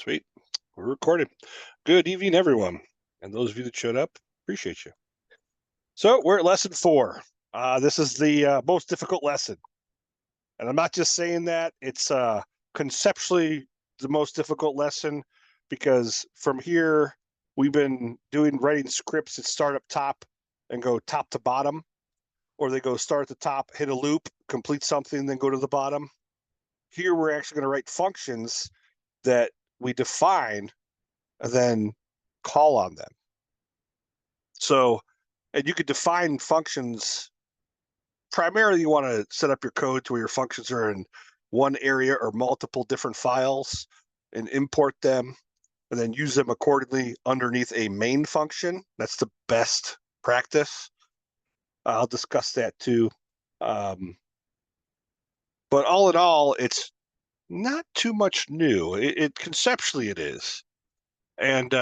Sweet. We're recorded. Good evening, everyone. And those of you that showed up, appreciate you. So we're at lesson 4. This is the most difficult lesson. And I'm not just saying that. It's conceptually the most difficult lesson because from here, we've been writing scripts that start up top and go top to bottom, or they go start at the top, hit a loop, complete something, then go to the bottom. Here, we're actually going to write functions that we define and then call on them. So, and you could define functions. Primarily, you want to set up your code to where your functions are in one area or multiple different files and import them and then use them accordingly underneath a main function. That's the best practice. I'll discuss that too. But all in all, it's not too much new. Conceptually it is. And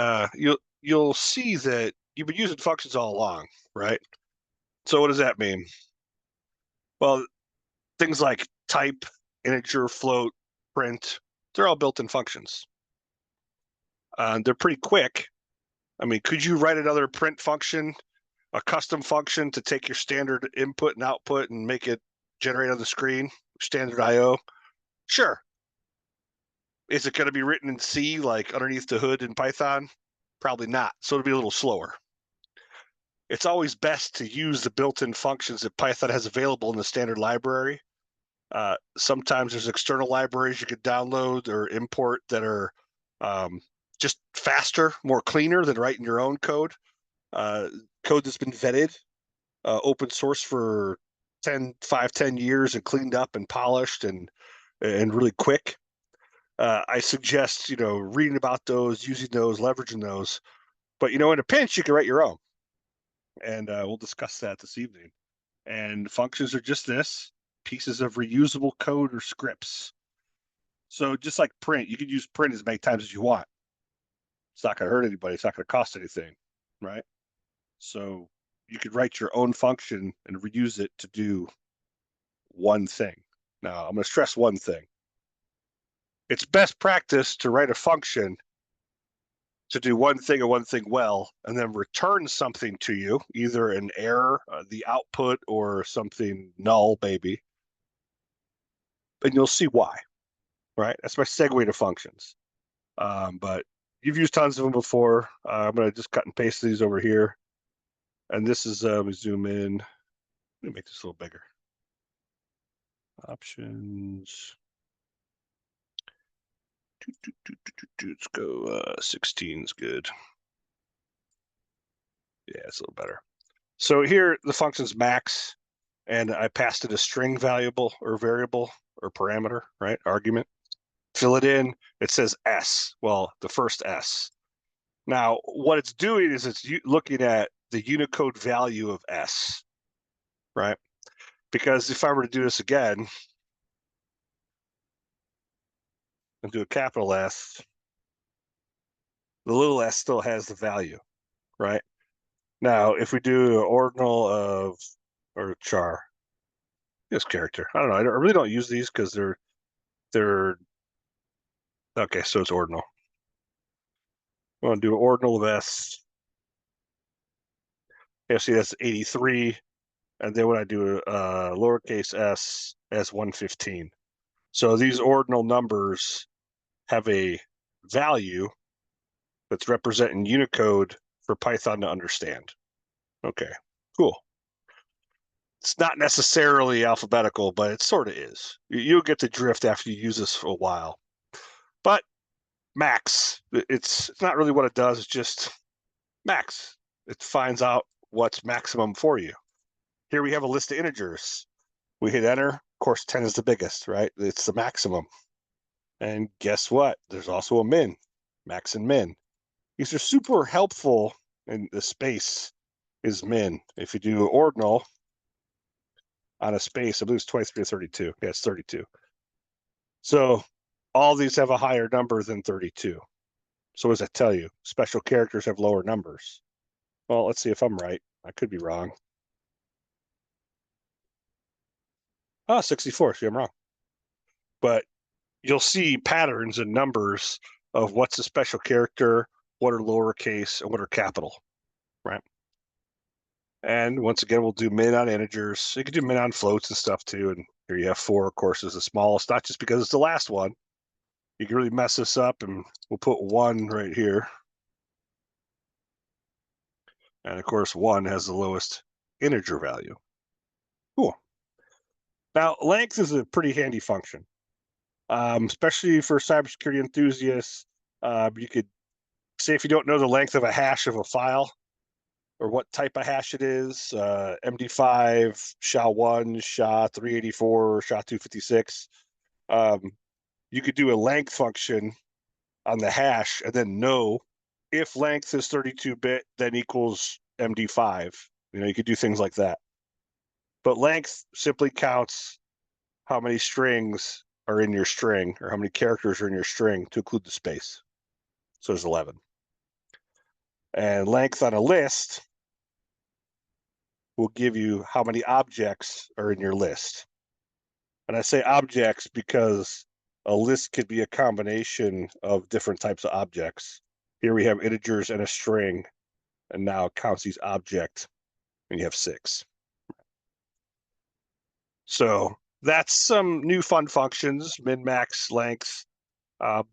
you'll see that you've been using functions all along, right? So what does that mean? Well, things like type, integer, float, print, they're all built-in functions. They're pretty quick. I mean, could you write another print function, a custom function to take your standard input and output and make it generate on the screen, standard I/O? Sure. Is it going to be written in C, like underneath the hood in Python? Probably not. So it'll be a little slower. It's always best to use the built-in functions that Python has available in the standard library. Sometimes there's external libraries you could download or import that are just faster, more cleaner than writing your own code. Code that's been vetted, open source for 10 years and cleaned up and polished and really quick. I suggest, reading about those, using those, leveraging those. But, in a pinch, you can write your own. And we'll discuss that this evening. And functions are just this, pieces of reusable code or scripts. So just like print, you can use print as many times as you want. It's not going to hurt anybody. It's not going to cost anything, right? So you could write your own function and reuse it to do one thing. Now, I'm going to stress one thing. It's best practice to write a function to do one thing and one thing well, and then return something to you, either an error, the output, or something null, maybe. And you'll see why, right? That's my segue to functions. But you've used tons of them before. I'm going to just cut and paste these over here. And this is, we zoom in. Let me make this a little bigger. Options. Let's go 16 is good. Yeah, it's a little better. So here the function's max, and I passed it a string variable or parameter, right? Argument. Fill it in. It says S. Well, the first S. Now, what it's doing is it's looking at the Unicode value of S, right? Because if I were to do this again and do a capital S, the little s still has the value, right? Now, if we do an ordinal of, or char, this character, I don't know. I really don't use these because they're, okay, so it's ordinal. We want to do an ordinal of S. Yeah, see, that's 83. And then when I do lowercase s as 115. So these ordinal numbers have a value that's representing Unicode for Python to understand. Okay, cool. It's not necessarily alphabetical, but it sort of is. You'll get the drift after you use this for a while. But max, it's not really what it does. It's just max. It finds out what's maximum for you. Here we have a list of integers. We hit enter. Of course, 10 is the biggest, right? It's the maximum. And guess what? There's also a min, max and min. These are super helpful, and the space is min. If you do ordinal on a space, I believe it's 23 or 32. Yeah, it's 32. So all these have a higher number than 32. So what does that tell you? Special characters have lower numbers. Well, let's see if I'm right. I could be wrong. 64. See, I'm wrong. But you'll see patterns and numbers of what's a special character, what are lowercase, and what are capital, right? And once again, we'll do min on integers. You can do min on floats and stuff too. And here you have 4, of course, is the smallest, not just because it's the last one. You can really mess this up, and we'll put 1 right here. And of course, 1 has the lowest integer value. Cool. Now, length is a pretty handy function, especially for cybersecurity enthusiasts. You could say if you don't know the length of a hash of a file, or what type of hash it is, MD5, SHA-1, SHA-384, SHA-256. You could do a length function on the hash and then know if length is 32-bit, then equals MD5. You could do things like that. But length simply counts how many strings are in your string, or how many characters are in your string to include the space. So there's 11. And length on a list will give you how many objects are in your list. And I say objects because a list could be a combination of different types of objects. Here we have integers and a string, and now it counts these objects, and you have 6. So that's some new fun functions, min, max, length.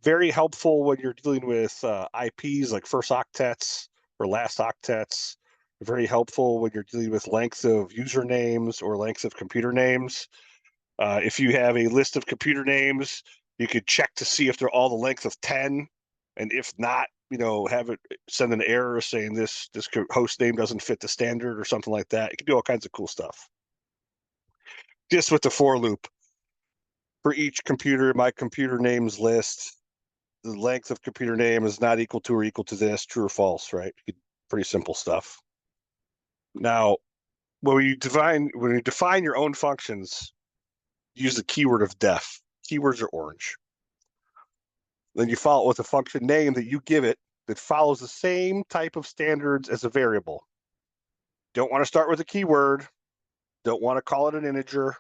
Very helpful when you're dealing with IPs like first octets or last octets. Very helpful when you're dealing with length of usernames or length of computer names. If you have a list of computer names, you could check to see if they're all the length of 10. And if not, have it send an error saying this host name doesn't fit the standard or something like that. You can do all kinds of cool stuff. Just with the for loop. For each computer, my computer names list, the length of computer name is not equal to or equal to this, true or false, right? Pretty simple stuff. Now, when you define your own functions, use the keyword of def. Keywords are orange. Then you follow it with a function name that you give it that follows the same type of standards as a variable. Don't want to start with a keyword. Don't want to call it an integer.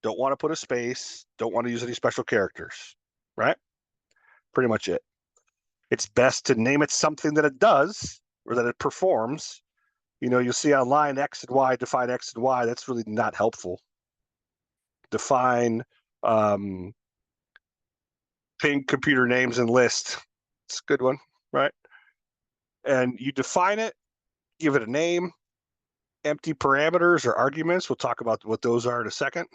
Don't want to put a space. Don't want to use any special characters, right? Pretty much it. It's best to name it something that it does or that it performs. You'll see online X and Y, define X and Y. That's really not helpful. Define ping computer names and list. It's a good one, right? And you define it, give it a name, empty parameters or arguments. We'll talk about what those are in a second.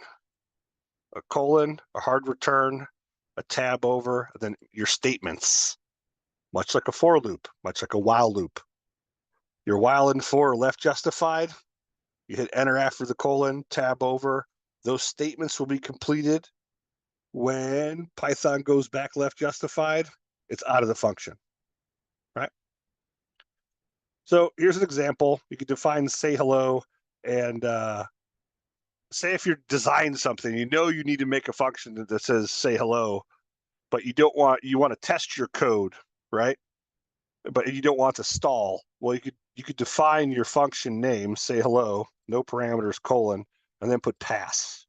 A colon, a hard return, a tab over, and then your statements. Much like a for loop, much like a while loop. Your while and for are left justified. You hit enter after the colon, tab over. Those statements will be completed. When Python goes back left justified, it's out of the function, right? So here's an example. You can define say hello, and say if you're designing something, you need to make a function that says say hello, but you want to test your code, right? But you don't want to stall. Well, you could define your function name, say hello, no parameters, colon, and then put pass.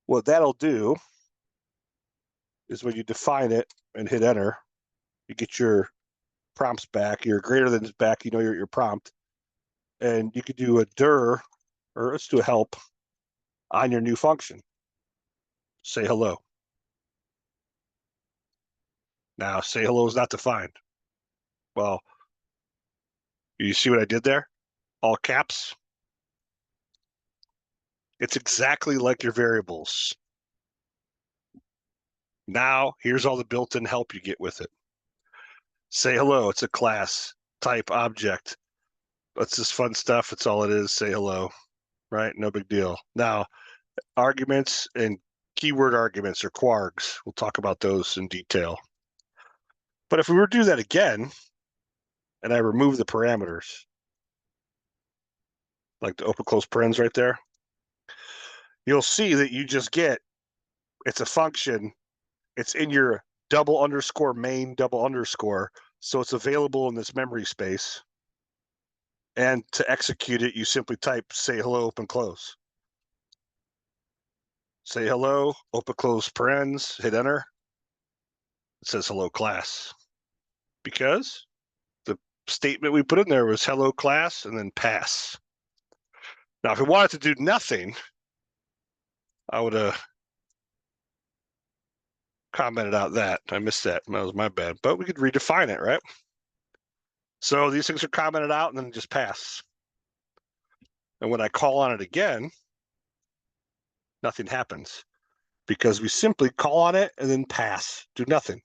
What that'll do is when you define it and hit enter, you get your prompts back, your greater than is back, your prompt, and you could do a dir, or let's do a help on your new function. Say hello. Now, say hello is not defined. Well, you see what I did there? All caps. It's exactly like your variables. Now, here's all the built-in help you get with it. Say hello, it's a class, type, object. That's just fun stuff. It's all it is. Say hello, right? No big deal. Now, arguments and keyword arguments, or kwargs. We'll talk about those in detail. But if we were to do that again, and I remove the parameters, like the open close parens right there, you'll see that you just get, it's a function, it's in your double underscore main double underscore, so it's available in this memory space. And to execute it, you simply type say hello, open close. Say hello, open close parens, hit enter. it says hello class, because the statement we put in there was hello class and then pass. Now, if we wanted to do nothing, I would have commented out that. I missed that. That was my bad. But we could redefine it, right? So these things are commented out and then just pass. And when I call on it again, nothing happens because we simply call on it and then pass, do nothing.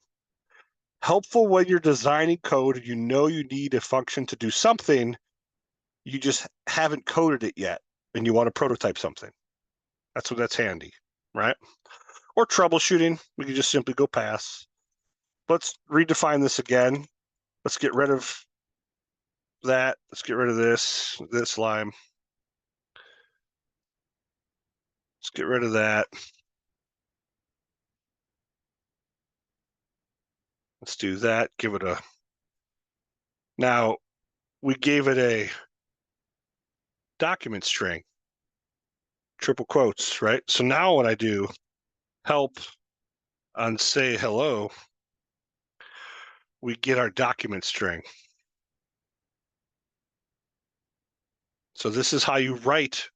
Helpful when you're designing code, you know you need a function to do something, you just haven't coded it yet and you want to prototype something. That's handy, right? Or troubleshooting, we can just simply go pass. Let's redefine this again. Let's get rid of that. Let's get rid of this line. Let's get rid of that. Let's do that. Give it a. Now, we gave it a document string, triple quotes, right? So now when I do help on say hello, we get our document string. So this is how you write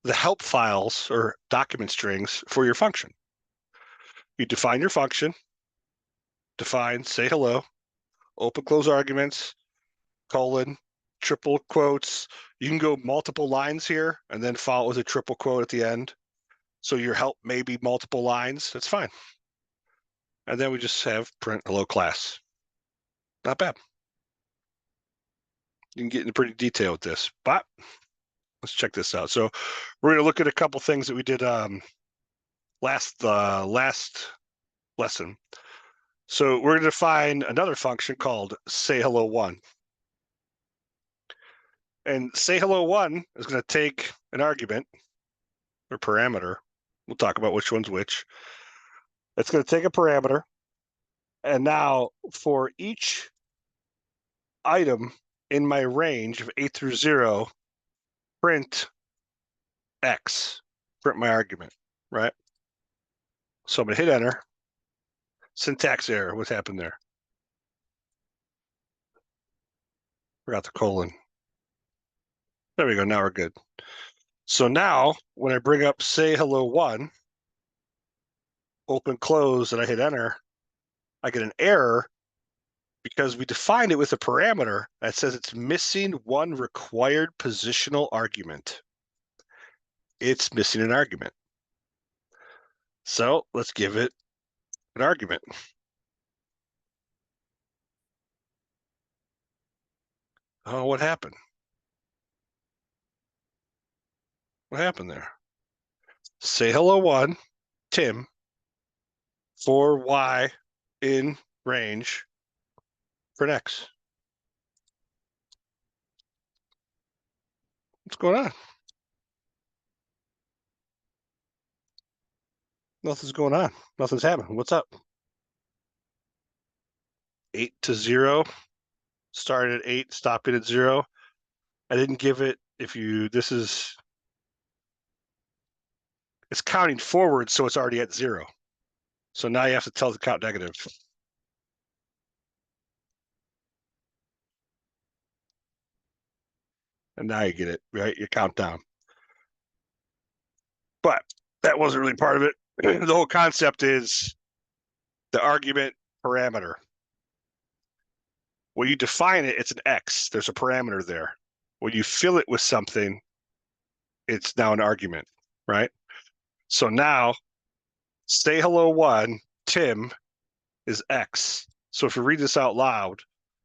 the help files or document strings for your function. You define your function, define say hello, open close arguments, colon, triple quotes. You can go multiple lines here and then follow with a triple quote at the end. So your help may be multiple lines. That's fine. And then we just have print hello class. Not bad. You can get into pretty detail with this, but let's check this out. So we're going to look at a couple things that we did last lesson. So we're going to define another function called say hello one. And say hello one is going to take an argument or parameter. We'll talk about which one's which. It's going to take a parameter. And now for each item in my range of 8 through 0, print X, print my argument, right? So I'm going to hit enter. Syntax error. What happened there? Forgot the colon. There we go. Now we're good. So now when I bring up say hello one, open close, and I hit enter, I get an error because we defined it with a parameter that says it's missing one required positional argument. It's missing an argument. So let's give it an argument. Oh, what happened? What happened there? Say hello one, Tim, for Y in range for X. What's going on? Nothing's going on. Nothing's happening. What's up? 8 to 0. Started at 8, stopped it at 0. I didn't give it, it's counting forward, so it's already at 0. So now you have to tell the count negative. And now you get it, right? You count down. But that wasn't really part of it. The whole concept is the argument parameter. When you define it, it's an X. There's a parameter there. When you fill it with something, it's now an argument, right? So now, say hello one, Tim is X. So if you read this out loud,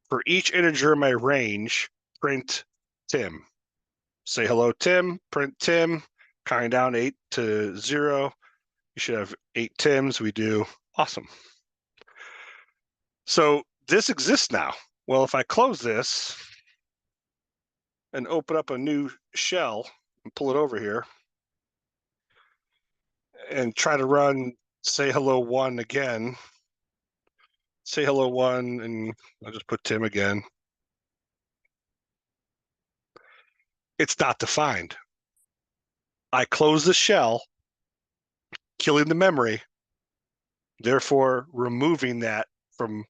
for each integer in my range, print Tim. Say hello, Tim, print Tim, counting down 8 to 0. You should have 8 Tims. We do. Awesome. So this exists now. Well, if I close this and open up a new shell and pull it over here and try to run say hello one again, say hello one, and I'll just put Tim again. It's not defined. I close the shell, killing the memory. therefore removing that from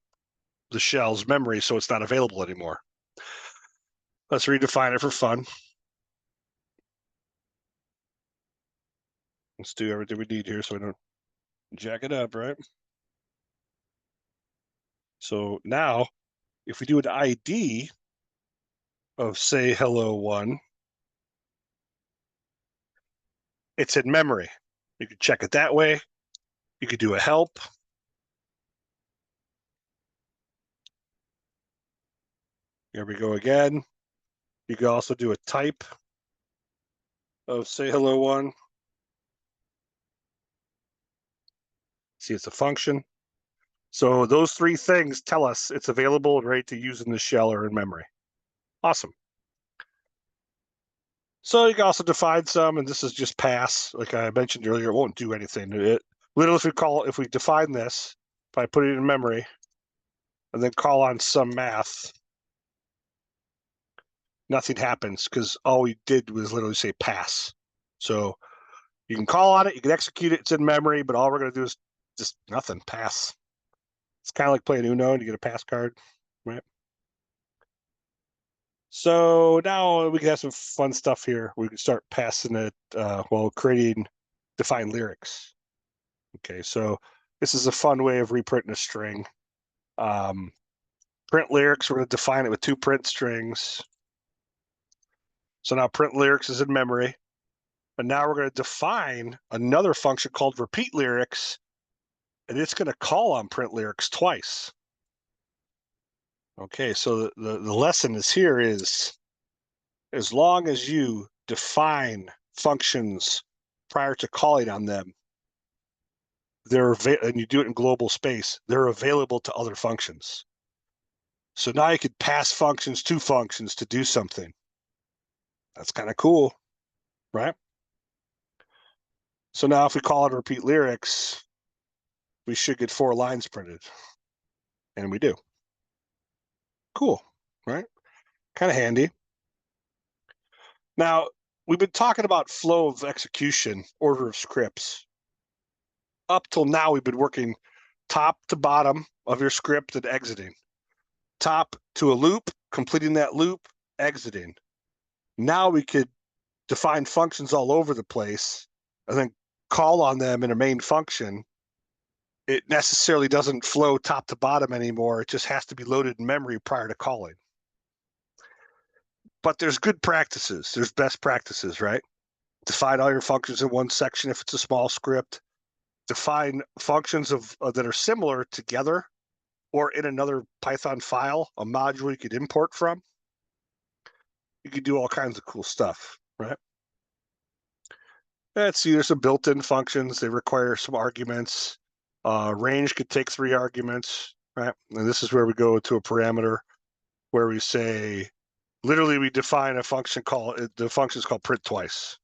the shell's memory so it's not available anymore. Let's redefine it for fun. Let's do everything we need here so we don't jack it up, right? So now, if we do an ID of say hello one, it's in memory. You can check it that way. You could do a help. Here we go again. You can also do a type of say hello one. See, it's a function. So those three things tell us it's available and ready to use in the shell or in memory. Awesome. So you can also define some, and this is just pass. Like I mentioned earlier, it won't do anything. Literally, if we define this, if I put it in memory, and then call on some math, nothing happens because all we did was literally say pass. So you can call on it, you can execute it, it's in memory, but all we're going to do is just nothing, pass. It's kind of like playing Uno and you get a pass card, right? So now we can have some fun stuff here. We can start passing it while creating defined lyrics. Okay, so this is a fun way of reprinting a string. Print lyrics, we're going to define it with two print strings. So now print lyrics is in memory. And now we're going to define another function called repeat lyrics, and it's going to call on print lyrics twice. Okay, so the lesson is here is, as long as you define functions prior to calling on them, and you do it in global space, they're available to other functions. So now you could pass functions to do something. That's kind of cool, right? So now if we call it repeat lyrics, we should get 4 lines printed. And we do. Cool, right? Kind of handy. Now, we've been talking about flow of execution, order of scripts. Up till now, we've been working top to bottom of your script and exiting. Top to a loop, completing that loop, exiting. Now we could define functions all over the place and then call on them in a main function. It necessarily doesn't flow top to bottom anymore. It just has to be loaded in memory prior to calling. But there's good practices. There's best practices, right? Define all your functions in one section if it's a small script. Define functions that are similar together or in another Python file, a module you could import from. You could do all kinds of cool stuff, right? Let's see, there's some built-in functions. They require some arguments. Range could take 3 arguments, right? And this is where we go to a parameter where we say, literally we define a function the function is called print twice.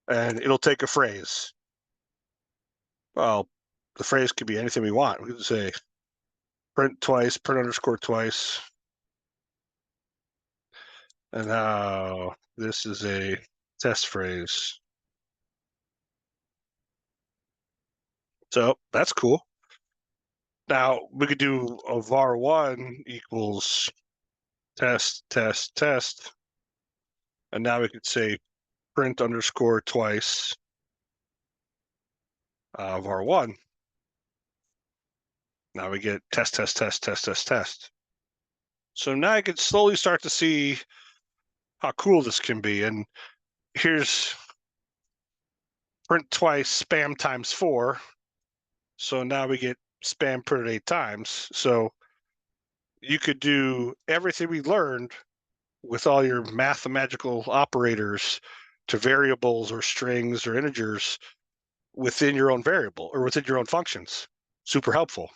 And it'll take a phrase. Well, the phrase could be anything we want. We could say print twice, print underscore twice. And now this is a test phrase. So that's cool. Now we could do a var1 equals test, test, test. And now we could say print underscore twice var1. Now we get test, test, test, test, test, test. So now I can slowly start to see how cool this can be. And here's print twice, spam times 4. So now we get spam printed 8 times. So you could do everything we learned with all your mathematical operators to variables or strings or integers within your own variable or within your own functions. Super helpful.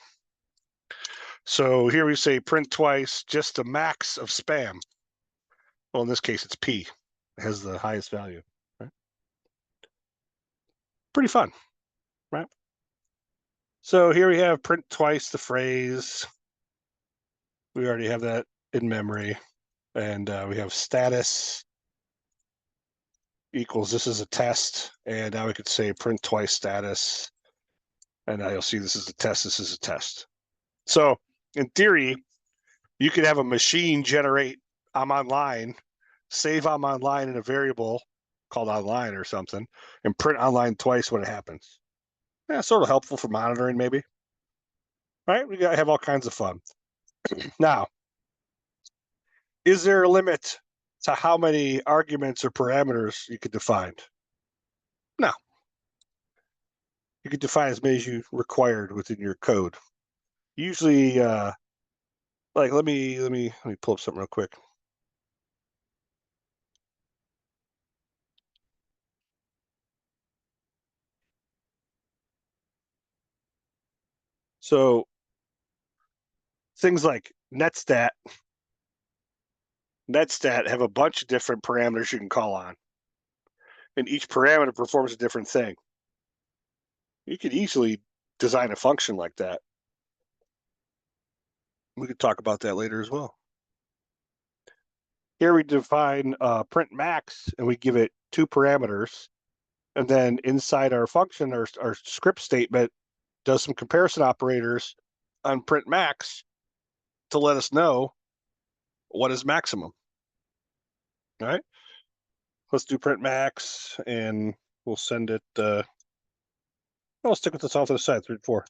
So here we say print twice, just the max of spam. Well, in this case, it's P. It has the highest value. Right? Pretty fun, right? So here we have print twice the phrase. We already have that in memory. And we have status equals, this is a test. And now we could say print twice status. And now you'll see this is a test, this is a test. So in theory, you could have a machine generate I'm online, save I'm online in a variable called online or something, and print online twice when it happens. Yeah, sort of helpful for monitoring, maybe. Right? We gotta have all kinds of fun. Now, is there a limit to how many arguments or parameters you could define? No. You could define as many as you required within your code. Usually, like let me pull up something real quick. So things like netstat have a bunch of different parameters you can call on, and each parameter performs a different thing. You could easily design a function like that. We could talk about that later as well. Here we define print max, and we give it 2 parameters, and then inside our function, our script statement does some comparison operators on print max to let us know what is maximum. All right, let's do print max, and we'll send it. I'll stick with this off to the side, 3 to 4.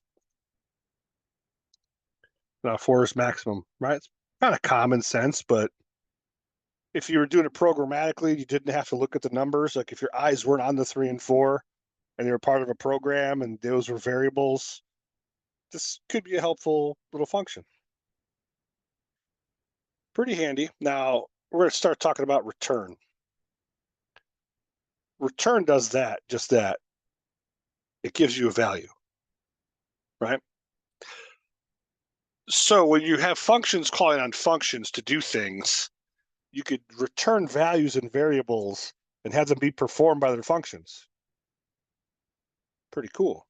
Now 4 is maximum, right? It's kind of common sense, but if you were doing it programmatically, you didn't have to look at the numbers. Like if your eyes weren't on the 3 and 4, and they were part of a program, and those were variables, this could be a helpful little function. Pretty handy. Now we're going to start talking about return. Return does that, just that. It gives you a value, right? So when you have functions calling on functions to do things, you could return values and variables and have them be performed by their functions. Pretty cool.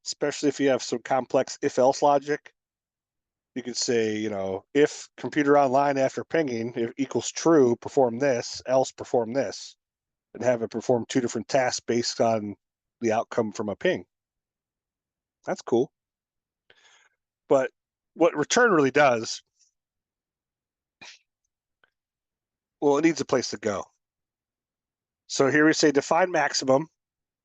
Especially if you have some complex if-else logic. You could say, if computer online after pinging, if equals true, perform this, else perform this, and have it perform 2 different tasks based on the outcome from a ping. That's cool. But what return really does, well, it needs a place to go. So here we say define maximum,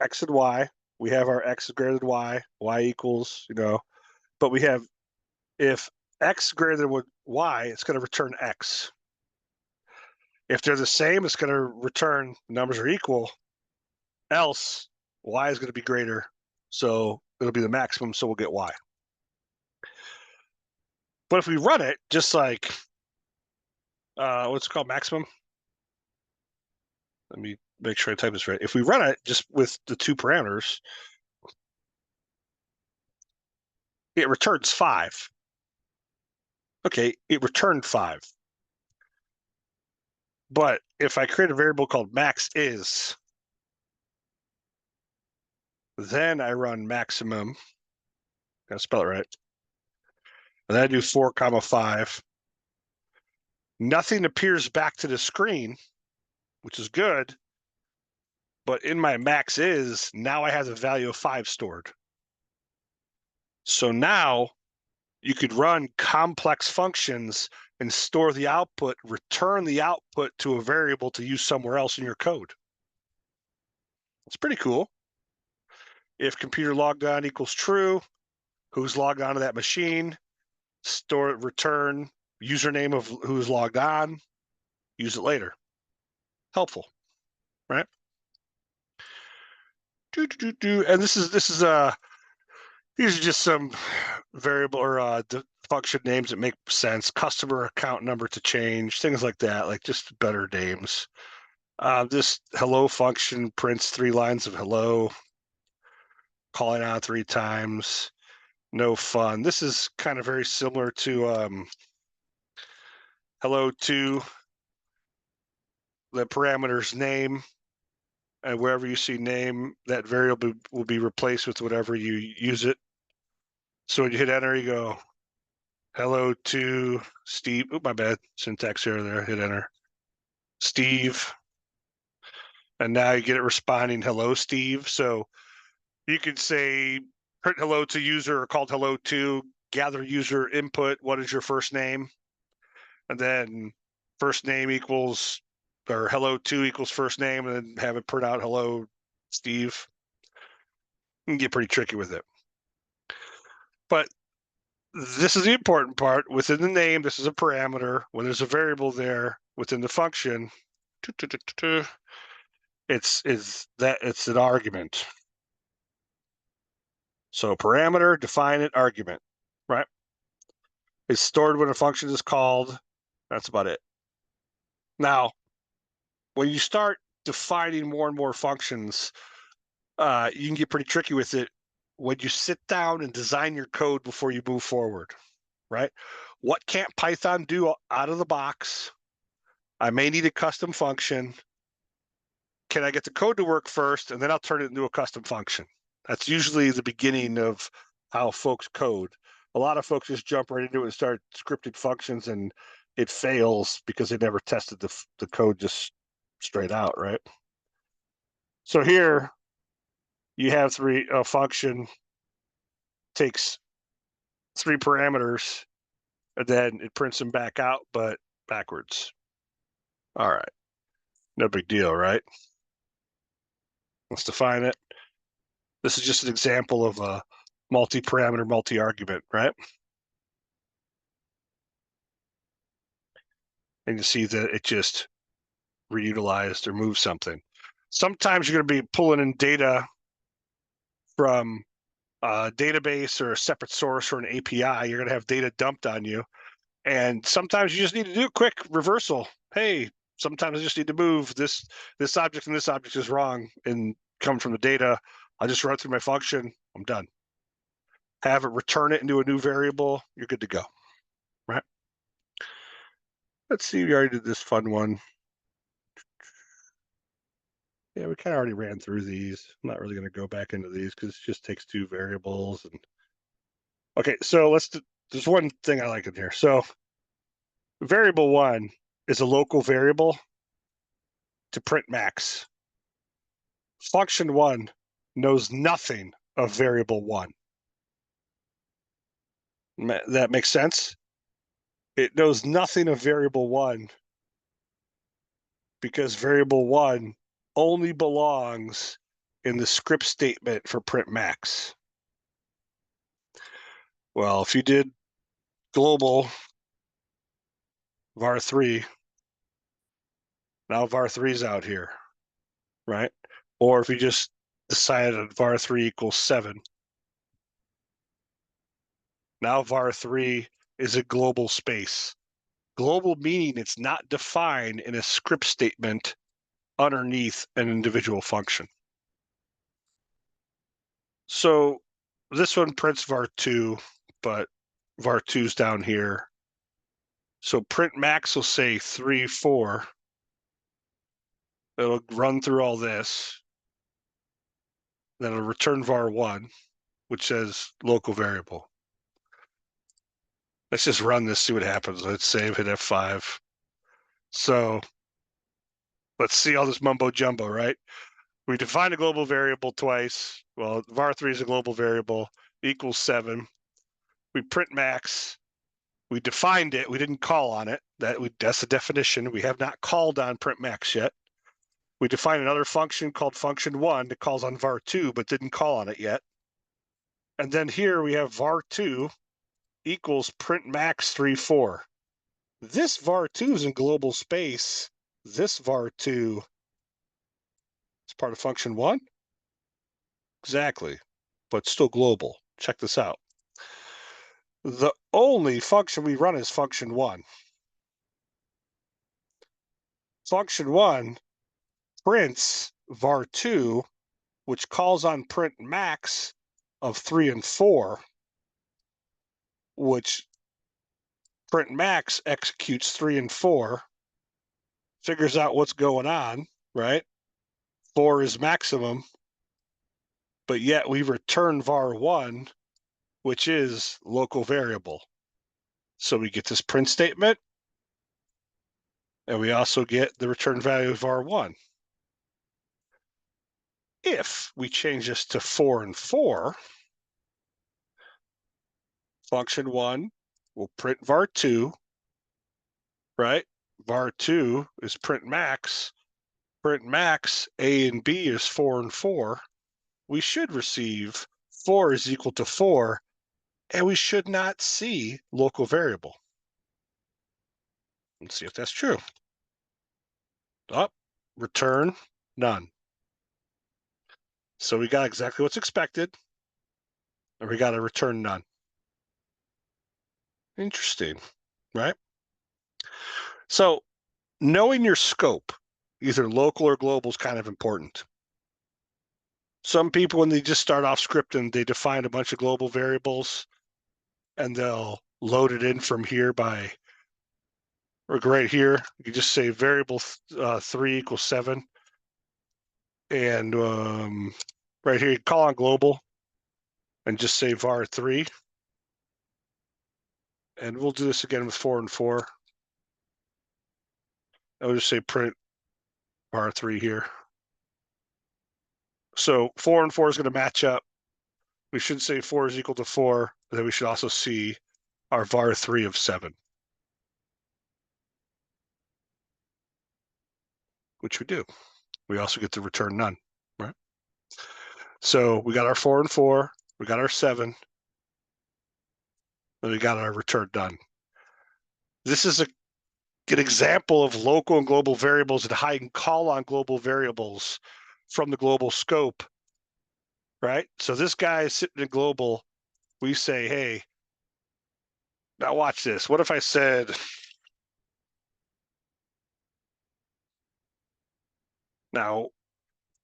x and y. We have our x is greater than y equals, but we have if x greater than y, it's going to return x. If they're the same, it's going to return numbers are equal. Else, y is going to be greater, so it'll be the maximum, so we'll get y. But if we run it, just like, what's it called, maximum? Let me make sure I type this right. If we run it just with the 2 parameters, it returns 5. Okay, it returned 5. But if I create a variable called max is, then I run maximum. Gotta spell it right. And then I do 4, 5. Nothing appears back to the screen, which is good. But in my max is, now I have the value of 5 stored. So now you could run complex functions and store the output, return the output to a variable to use somewhere else in your code. It's pretty cool. If computer logged on equals true, who's logged onto that machine, store, return username of who's logged on, use it later. Helpful, right? And this is these are just some variable or function names that make sense. Customer account number to change, things like that, like just better names. This hello function prints 3 lines of hello, calling out 3 times. No fun. This is kind of very similar to hello to the parameter's name, and wherever you see name, that variable will be replaced with whatever you use it. So when you hit enter, you go, hello to Steve. Oh, my bad. Syntax error there. Hit enter. Steve. And now you get it responding, hello, Steve. So you could say print hello to user or called hello to, gather user input. What is your first name? And then first name equals, or hello to equals first name, and then have it print out hello, Steve. You can get pretty tricky with it. But this is the important part. Within the name, this is a parameter. When there's a variable there within the function, it's an argument. So parameter, define it, argument, right? It's stored when a function is called. That's about it. Now, when you start defining more and more functions, you can get pretty tricky with it when you sit down and design your code before you move forward, right? What can't Python do out of the box? I may need a custom function. Can I get the code to work first, and then I'll turn it into a custom function? That's usually the beginning of how folks code. A lot of folks just jump right into it and start scripted functions, and it fails because they never tested the code just straight out, right? So here you have a function takes 3 parameters, and then it prints them back out, but backwards. All right, no big deal, right? Let's define it. This is just an example of a multi-parameter, multi-argument, right? And you see that it just reutilized or moved something. Sometimes you're going to be pulling in data from a database or a separate source or an API. You're going to have data dumped on you. And sometimes you just need to do a quick reversal. Hey, sometimes I just need to move this object and this object is wrong and come from the data. I'll just run through my function. I'm done. Have it return it into a new variable. You're good to go, right? Let's see. We already did this fun one. Yeah, we kind of already ran through these. I'm not really going to go back into these because it just takes 2 variables. And okay, so there's one thing I like in here. So variable 1 is a local variable to print max. Function 1 knows nothing of variable 1. That makes sense? It knows nothing of variable 1 because variable 1 only belongs in the script statement for print max. Well, if you did global var3, now var3 is out here, right? Or if you just decided that var3 equals 7, now var3 is a global space. Global meaning it's not defined in a script statement underneath an individual function. So this one prints var2, but var2's down here. So print max will say 3, 4. It'll run through all this. Then it'll return var1, which says local variable. Let's just run this, see what happens. Let's save, hit F5. So let's see all this mumbo jumbo, right? We define a global variable twice. Well, var3 is a global variable, equals 7. We print max. We defined it. We didn't call on it. That's the definition. We have not called on print max yet. We define another function called function 1 that calls on var2, but didn't call on it yet. And then here we have var2 equals print max 3, 4. This var2 is in global space. This var2 is part of function 1. Exactly, but still global. Check this out. The only function we run is function 1. Function 1 prints var2, which calls on print max of 3 and 4, which print max executes 3 and 4, figures out what's going on, right? 4 is maximum, but yet we return var1, which is local variable. So we get this print statement, and we also get the return value of var1. If we change this to 4 and 4, function 1 will print var2, right? var2 is print max. Print max, A and B is 4 and 4. We should receive 4 is equal to 4, and we should not see local variable. Let's see if that's true. Up, return none. So we got exactly what's expected, and we got to return none. Interesting, right? So knowing your scope, either local or global, is kind of important. Some people, when they just start off scripting, they define a bunch of global variables, and they'll load it in from here by, or right here, you can just say variable 3 equals 7. And right here, you call on global and just say var3. And we'll do this again with 4 and 4. I'll just say print var3 here. So 4 and 4 is going to match up. We should say 4 is equal to 4. Then we should also see our var3 of 7, which we do. We also get to return none, right? So we got our 4 and 4. We got our 7. Then we got our return none. This is an example of local and global variables and how you can call on global variables from the global scope, right? So this guy is sitting in global. We say, hey, now watch this. What if I said, now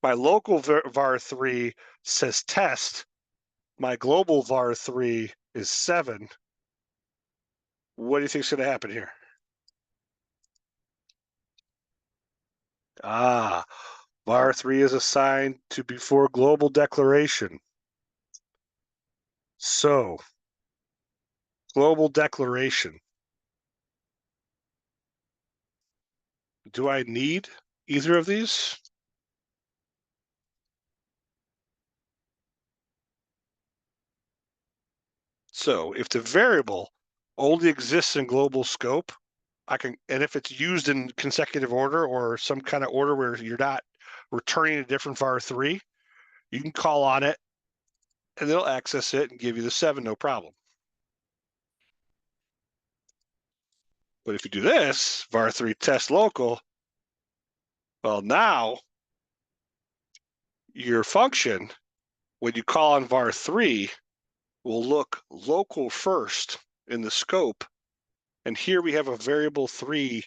my local var3 says test, my global var3 is 7. What do you think is going to happen here? var3 is assigned to before global declaration. So, global declaration. Do I need either of these? So, if the variable only exists in global scope, I can, and if it's used in consecutive order or some kind of order where you're not returning a different var3, you can call on it and it'll access it and give you the 7, no problem. But if you do this, var3 test local, well, now your function, when you call on var3, will look local first in the scope. And here we have a variable 3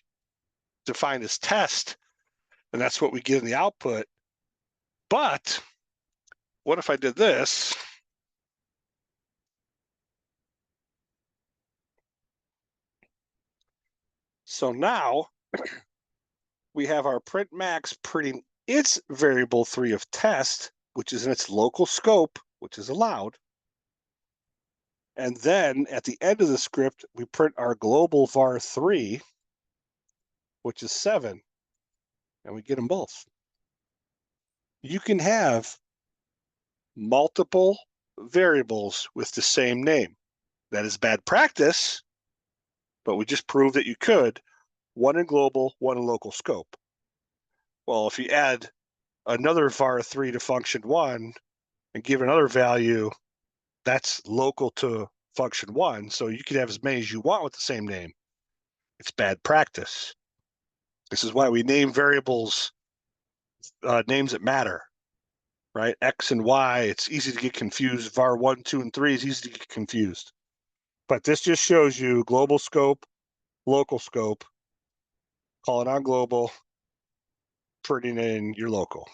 defined as test, and that's what we get in the output. But what if I did this? So now we have our print max printing its variable 3 of test, which is in its local scope, which is allowed. And then at the end of the script, we print our global var3, which is 7, and we get them both. You can have multiple variables with the same name. That is bad practice, but we just proved that you could, one in global, one in local scope. Well, if you add another var3 to function 1 and give another value, that's local to function 1, so you can have as many as you want with the same name. It's bad practice. This is why we name variables names that matter, right? X and Y, it's easy to get confused. var 1, 2, and 3 is easy to get confused. But this just shows you global scope, local scope, calling on global, putting in your local.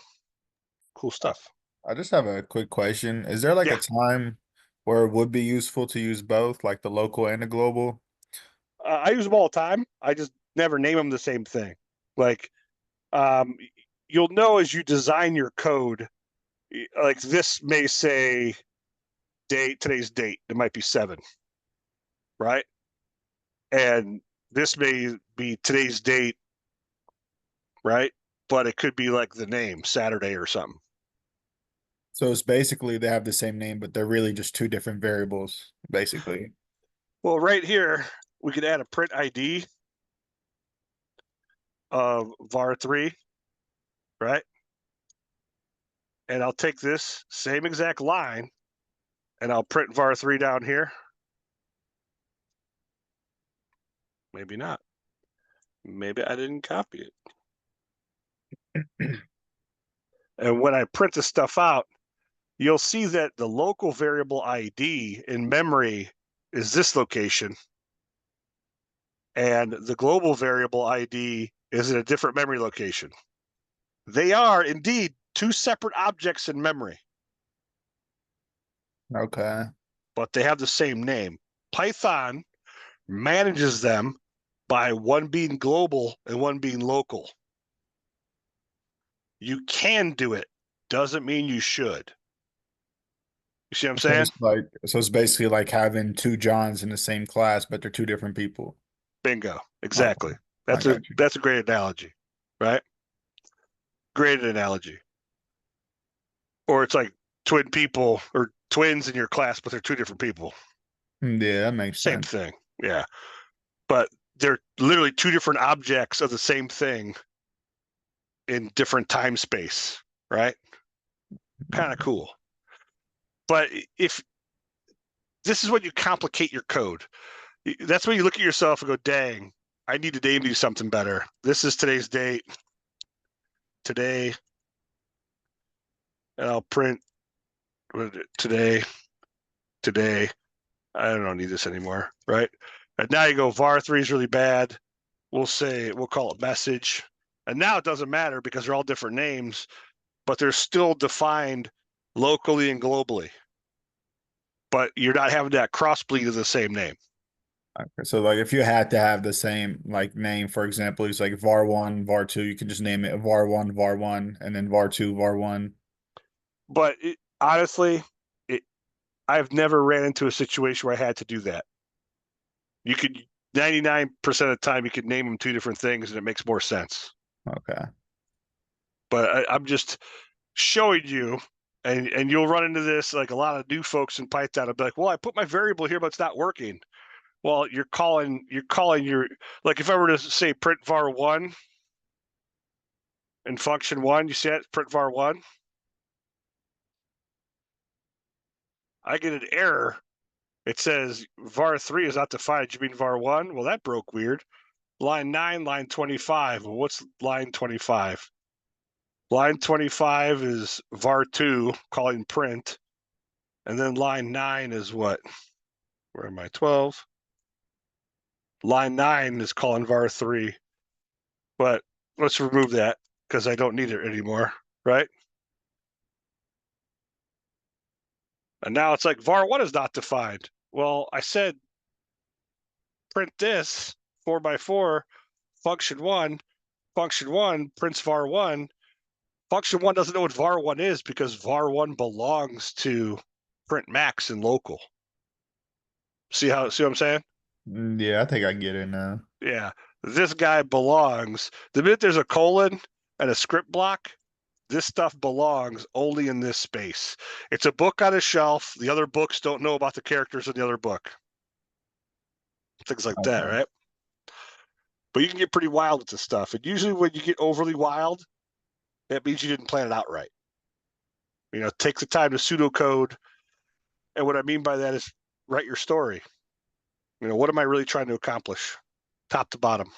Cool stuff. I just have a quick question. Is there like a Yeah. time where it would be useful to use both, like the local and the global? I use them all the time. I just never name them the same thing. Like, you'll know as you design your code, like this may say today's date. It might be 7, right? And this may be today's date, right? But it could be like the name, Saturday or something. So it's basically they have the same name, but they're really just two different variables, basically. Well, right here, we could add a print ID of var3, right? And I'll take this same exact line and I'll print var3 down here. Maybe not. Maybe I didn't copy it. And when I print this stuff out, you'll see that the local variable ID in memory is this location, and the global variable ID is in a different memory location. They are indeed two separate objects in memory, Okay. but they have the same name. Python manages them by one being global and one being local. You can do it, doesn't mean you should. You see what I'm So saying? it's like, so it's basically like having two Johns in the same class, but they're two different people. Bingo. Okay. Exactly. I got you. That's a great analogy, right? Great analogy. Or it's like twin people or twins in your class, but they're two different people. Yeah, that makes Same sense. thing. Yeah. But they're literally two different objects of the same thing in different time space, right? Kind of cool. But if this is when you complicate your code, that's when you look at yourself and go, dang, I need to name these something better. This is today's date, today, and I'll print today. I don't need this anymore, right? And now you go, var3 is really bad. We'll call it message. And now it doesn't matter because they're all different names, but they're still defined locally and globally. But you're not having that crossbleed of the same name. Okay. So like if you had to have the same like name, for example, it's like var1, var2, you can just name it var1, var1, and then var2, var1. But honestly, I've never ran into a situation where I had to do that. You could 99% of the time you could name them two different things and it makes more sense. Okay. But I'm just showing you, and you'll run into this like a lot of new folks in Python. I'll be like, well, I put my variable here, but it's not working. Well, you're calling your, like if I were to say print var1 in function one, you see that print var1. I get an error. It says var3 is not defined. You mean var1? Well, that broke weird. Line 9, line 25. Well, what's line 25? Line 25 is var2 calling print. And then line 9 is what? Where am I? 12. Line 9 is calling var3. But let's remove that because I don't need it anymore, right? And now it's like var1 is not defined. Well, I said print this 4x4 function 1. Function 1 prints var1. Function 1 doesn't know what var1 is because var1 belongs to print max and local. See what I'm saying? Yeah, I think I get it now. Yeah. This guy belongs. The minute there's a colon and a script block, this stuff belongs only in this space. It's a book on a shelf. The other books don't know about the characters in the other book. Things like that, Okay. right? But you can get pretty wild with this stuff. And usually when you get overly wild, that means you didn't plan it out right. Take the time to pseudocode. And what I mean by that is write your story. What am I really trying to accomplish? Top to bottom.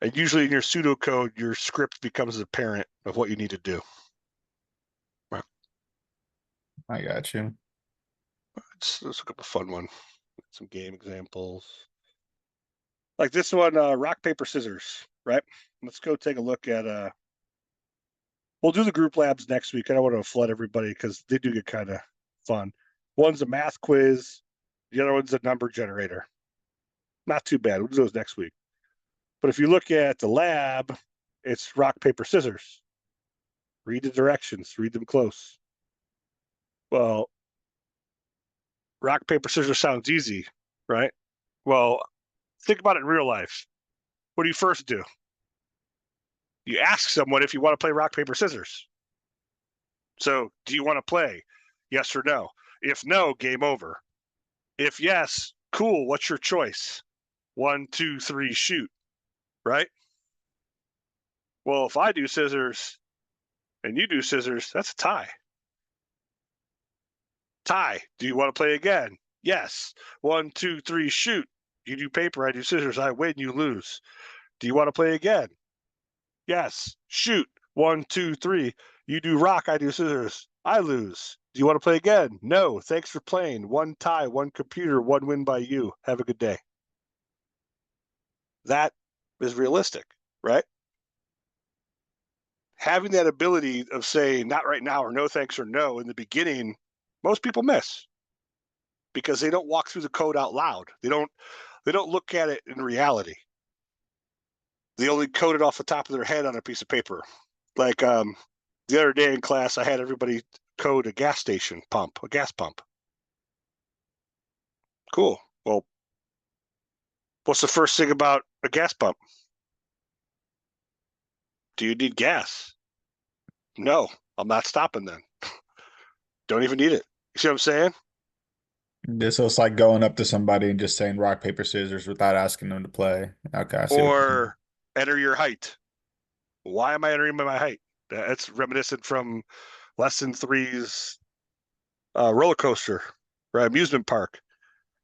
And usually in your pseudocode, your script becomes a parent of what you need to do. Right. I got you. Let's look up a fun one. Some game examples. Like this one, rock, paper, scissors, right? Let's go take a look at we'll do the group labs next week. I don't want to flood everybody because they do get kind of fun. One's a math quiz, the other one's a number generator. Not too bad. We'll do those next week. But if you look at the lab, it's rock, paper, scissors. Read the directions, read them close. Well, rock, paper, scissors sounds easy, right? Well, think about it in real life. What do you first do? You ask someone if you want to play rock, paper, scissors. So, do you want to play? Yes or no? If no, game over. If yes, Cool. What's your choice? 1, 2, 3, shoot. Right? Well, if I do scissors and you do scissors, that's a tie. Tie. Do you want to play again? Yes. 1, 2, 3, shoot. You do paper, I do scissors. I win, you lose. Do you want to play again? Yes. Shoot. 1, 2, 3. You do rock, I do scissors. I lose. Do you want to play again? No. Thanks for playing. 1 tie, 1 computer, 1 win by you. Have a good day. That is realistic, right? Having that ability of saying not right now or no thanks or no in the beginning, most people miss because they don't walk through the code out loud. They don't look at it in reality. They only code it off the top of their head on a piece of paper. Like the other day in class, I had everybody code a gas station pump, a gas pump. Cool. Well, what's the first thing about a gas pump? Do you need gas? No, I'm not stopping then. Don't even need it. You see what I'm saying? Yeah, so it's like going up to somebody and just saying rock, paper, scissors without asking them to play. Okay, I see what you mean. Or enter your height. Why am I entering my height? That's reminiscent from lesson three's roller coaster or amusement park.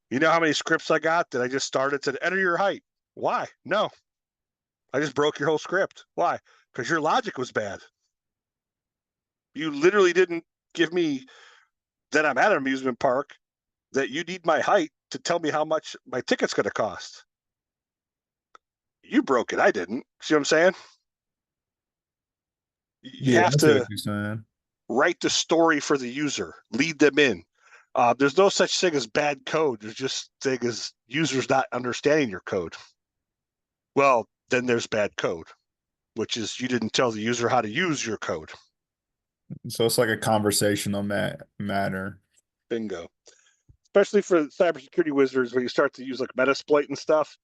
You know how many scripts I got that I just started said enter your height? Why? No. I just broke your whole script. Why? Because your logic was bad. You literally didn't give me that I'm at an amusement park, that you need my height to tell me how much my ticket's going to cost. You broke it. I didn't. See what I'm saying? You Yeah, have I see what to you're saying. write the story for the user, lead them in. There's no such thing as bad code. There's just thing as users not understanding your code. Well, then there's bad code, which is you didn't tell the user how to use your code. So it's like a conversational matter. Bingo. Especially for cybersecurity wizards, when you start to use like Metasploit and stuff,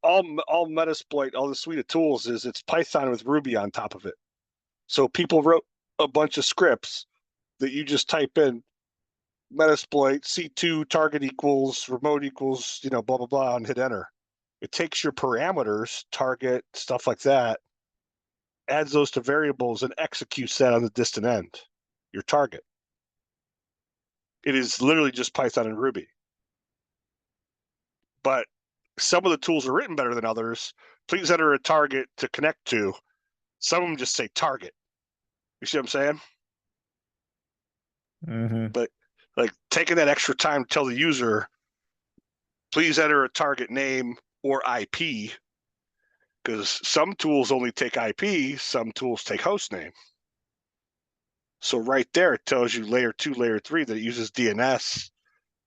all Metasploit, all the suite of tools is it's Python with Ruby on top of it. So people wrote a bunch of scripts that you just type in Metasploit C2 target equals remote equals, blah blah blah, and hit enter. It takes your parameters, target, stuff like that, adds those to variables and executes that on the distant end, your target. It is literally just Python and Ruby. But some of the tools are written better than others. Please enter a target to connect to. Some of them just say target. You see what I'm saying? Mm-hmm. But like taking that extra time to tell the user, please enter a target name or IP, because some tools only take IP, some tools take host name. So right there, it tells you layer 2, layer 3 that it uses DNS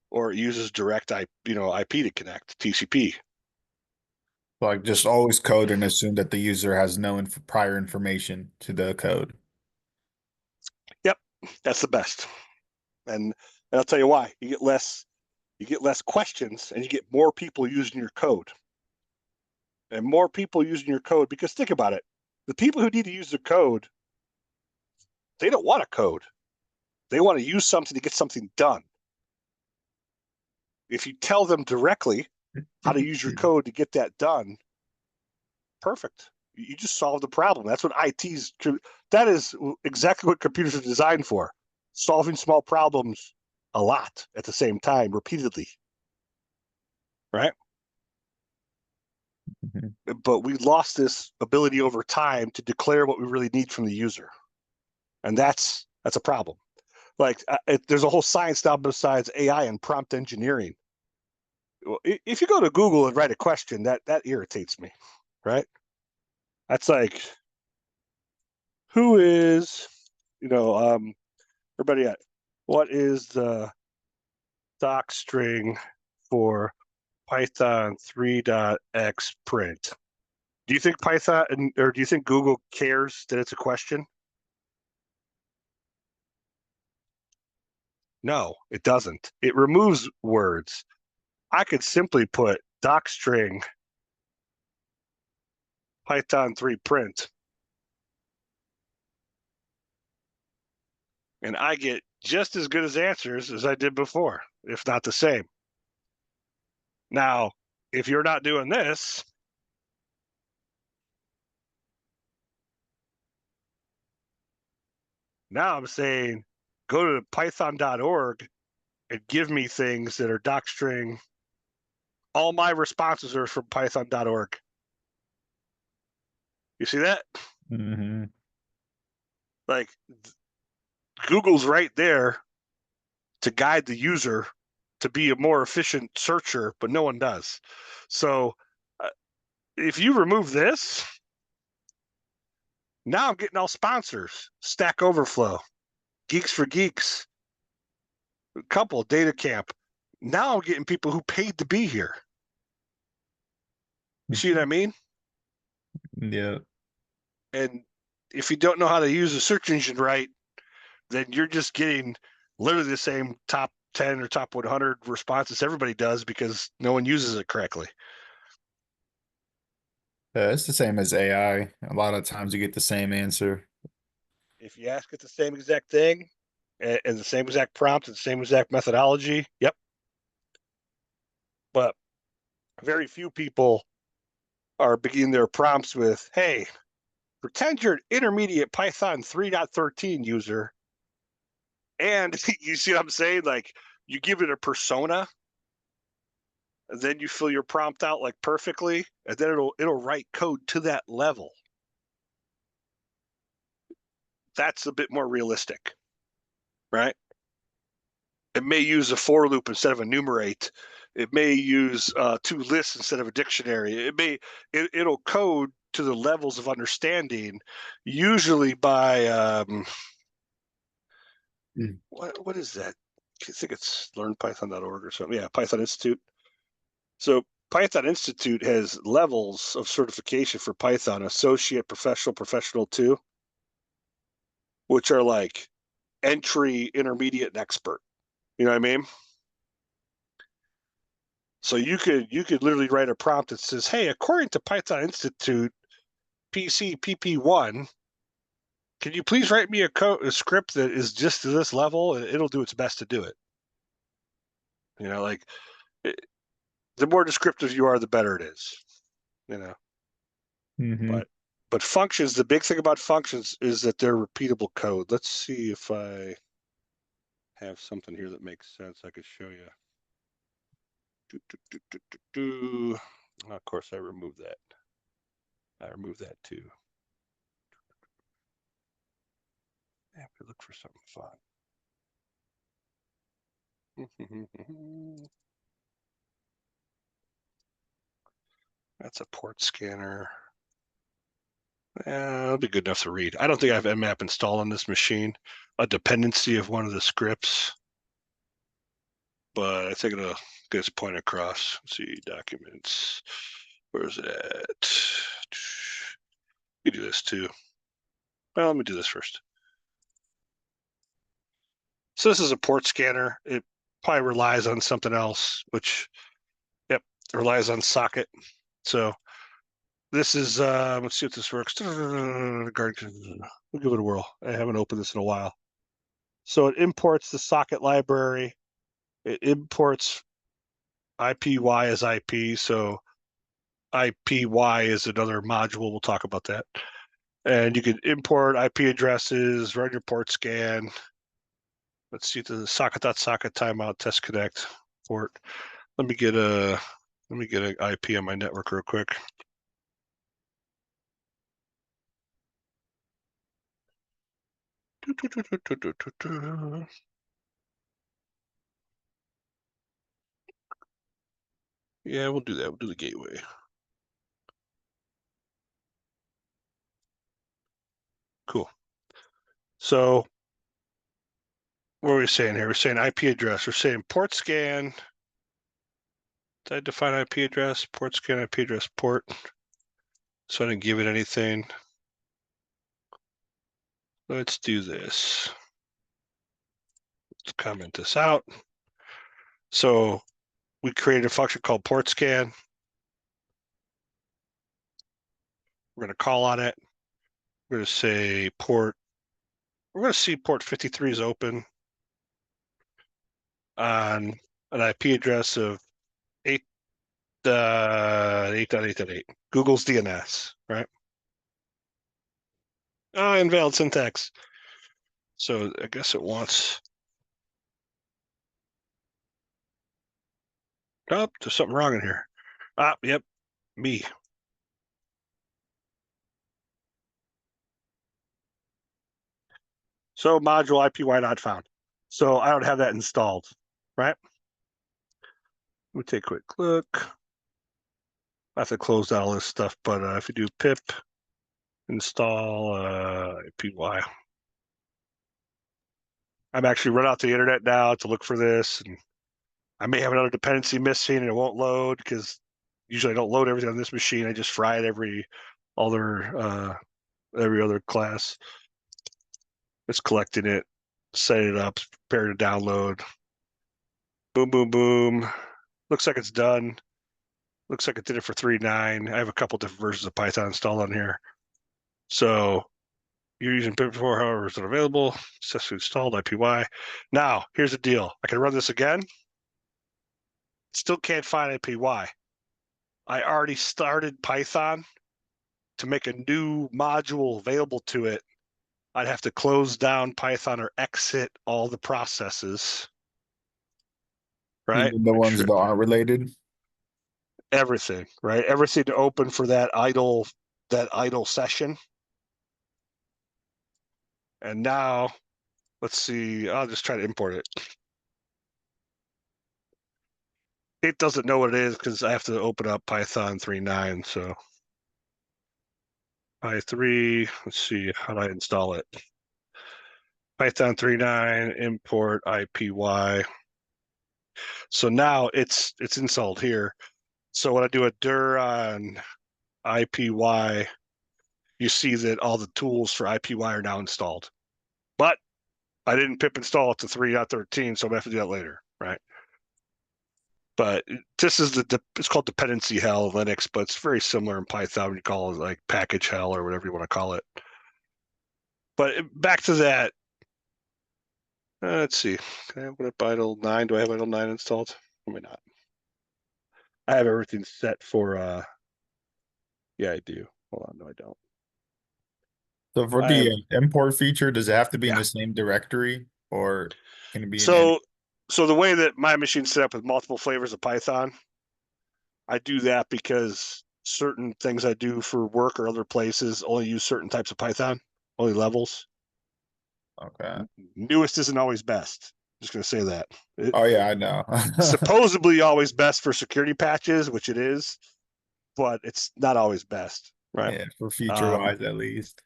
or it uses direct IP to connect, TCP. Like just always code and assume that the user has no prior information to the code. Yep, that's the best. And I'll tell you why. You get less questions and you get more people using your code. And more people using your code, because think about it. The people who need to use the code, they don't want a code. They want to use something to get something done. If you tell them directly how to use your code to get that done, perfect. You just solve the problem. That's what that is exactly what computers are designed for. Solving small problems a lot at the same time, repeatedly. Right? Mm-hmm. But we lost this ability over time to declare what we really need from the user. And that's a problem. Like there's a whole science now besides AI and prompt engineering. If you go to Google and write a question, that irritates me, right? That's like, who is, everybody at, what is the doc string for Python 3.x print? Do you think or do you think Google cares that it's a question? No, it doesn't. It removes words. I could simply put docstring Python 3 print, and I get just as good as answers as I did before, if not the same. Now, if you're not doing this, now I'm saying go to python.org and give me things that are docstring. All my responses are from python.org. You see that? Mm-hmm. Like Google's right there to guide the user to be a more efficient searcher, but no one does. So if you remove this, now I'm getting all sponsors, Stack Overflow, Geeks for Geeks, a couple, Data Camp. Now I'm getting people who paid to be here. You see what I mean? Yeah. And if you don't know how to use a search engine right, then you're just getting literally the same top 10 or top 100 responses everybody does because no one uses it correctly. It's the same as AI. A lot of times you get the same answer. If you ask it the same exact thing and the same exact prompt and the same exact methodology, yep. But very few people are beginning their prompts with, hey, pretend you're an intermediate Python 3.13 user. And you see what I'm saying? Like you give it a persona, and then you fill your prompt out like perfectly, and then it'll write code to that level. That's a bit more realistic, right? It may use a for loop instead of enumerate. It may use two lists instead of a dictionary. It'll code to the levels of understanding, usually by what is that? I think it's learnpython.org or something. Yeah, Python Institute. So Python Institute has levels of certification for Python: associate, professional, professional 2, which are like entry, intermediate, and expert. You know what I mean? So you could literally write a prompt that says, "Hey, according to Python Institute PC PP1, can you please write me a script that is just to this level, and it'll do its best to do it." You know, like the more descriptive you are, the better it is. You know, Mm-hmm. but functions. The big thing about functions is that they're repeatable code. Let's see if I have something here that makes sense. I could show you. Of course, I removed that. I removed that too. I have to look for something fun. That's a port scanner. It'll be good enough to read. I don't think I have mmap installed on this machine, a dependency of one of the scripts, but I think it'll get its point across. Let's see, documents. Where's it at? You do this too. Well, let me do this first. So this is a port scanner. It probably relies on something else, which, yep, relies on socket. So this is, let's see if this works. We'll give it a whirl. I haven't opened this in a while. So it imports the socket library. It imports IPY as IP. So IPY is another module. We'll talk about that. And you can import IP addresses, run your port scan. Let's see the socket.socket timeout test connect port. Let me get an IP on my network real quick. Yeah, we'll do that. We'll do the gateway. Cool. So what are we saying here? We're saying IP address. We're saying port scan. Did I define IP address? Port scan IP address port. So I didn't give it anything. Let's do this. Let's comment this out. So we created a function called port scan. We're going to call on it. We're going to say port. We're going to see port 53 is open on an IP address of 8.8.8. Google's DNS, right? Invalid syntax. So I guess it wants. Oh, there's something wrong in here. Yep, me. So module IPY not found. So I don't have that installed, right? Let me take a quick look. I have to close out all this stuff, but if you do pip install IPY, I'm actually run out to the internet now to look for this, and I may have another dependency missing and it won't load because usually I don't load everything on this machine. I just fry it every other class. It's collecting it, set it up, prepare to download. Boom, boom, boom. Looks like it's done. Looks like it did it for 3.9. I have a couple different versions of Python installed on here. So you're using pip before, however, it's not available. Successfully installed IPY. Now, here's the deal. I can run this again. Still can't find IPY. I already started Python. To make a new module available to it, I'd have to close down Python or exit all the processes. Right? Even the Make ones sure that aren't related. everything, right? Everything to open for that idle session. And now, let's see. I'll just try to import it. It doesn't know what it is because I have to open up Python 3.9. So i3, let's see, how do I install it? Python 3.9, import IPY. So now it's installed here. So when I do a dir on IPY, you see that all the tools for IPY are now installed. But I didn't pip install it to 3.13, so I'm gonna have to do that later, right? But this is it's called dependency hell in Linux, but it's very similar in Python. When you call it like package hell or whatever you want to call it. But back to that. Let's see. Can I open up idle 9? Do I have idle 9 installed? Or may not. I have everything set for yeah, I do. Hold on, no, I don't. So for I have the import feature, does it have to be in yeah. the same directory or can it be in any? So the way that my machine's set up with multiple flavors of Python, I do that because certain things I do for work or other places only use certain types of Python, only levels. Okay. Newest isn't always best. Just gonna say that. Oh yeah, I know. Supposedly always best for security patches, which it is, but it's not always best, right? Yeah, for feature Um, wise at least.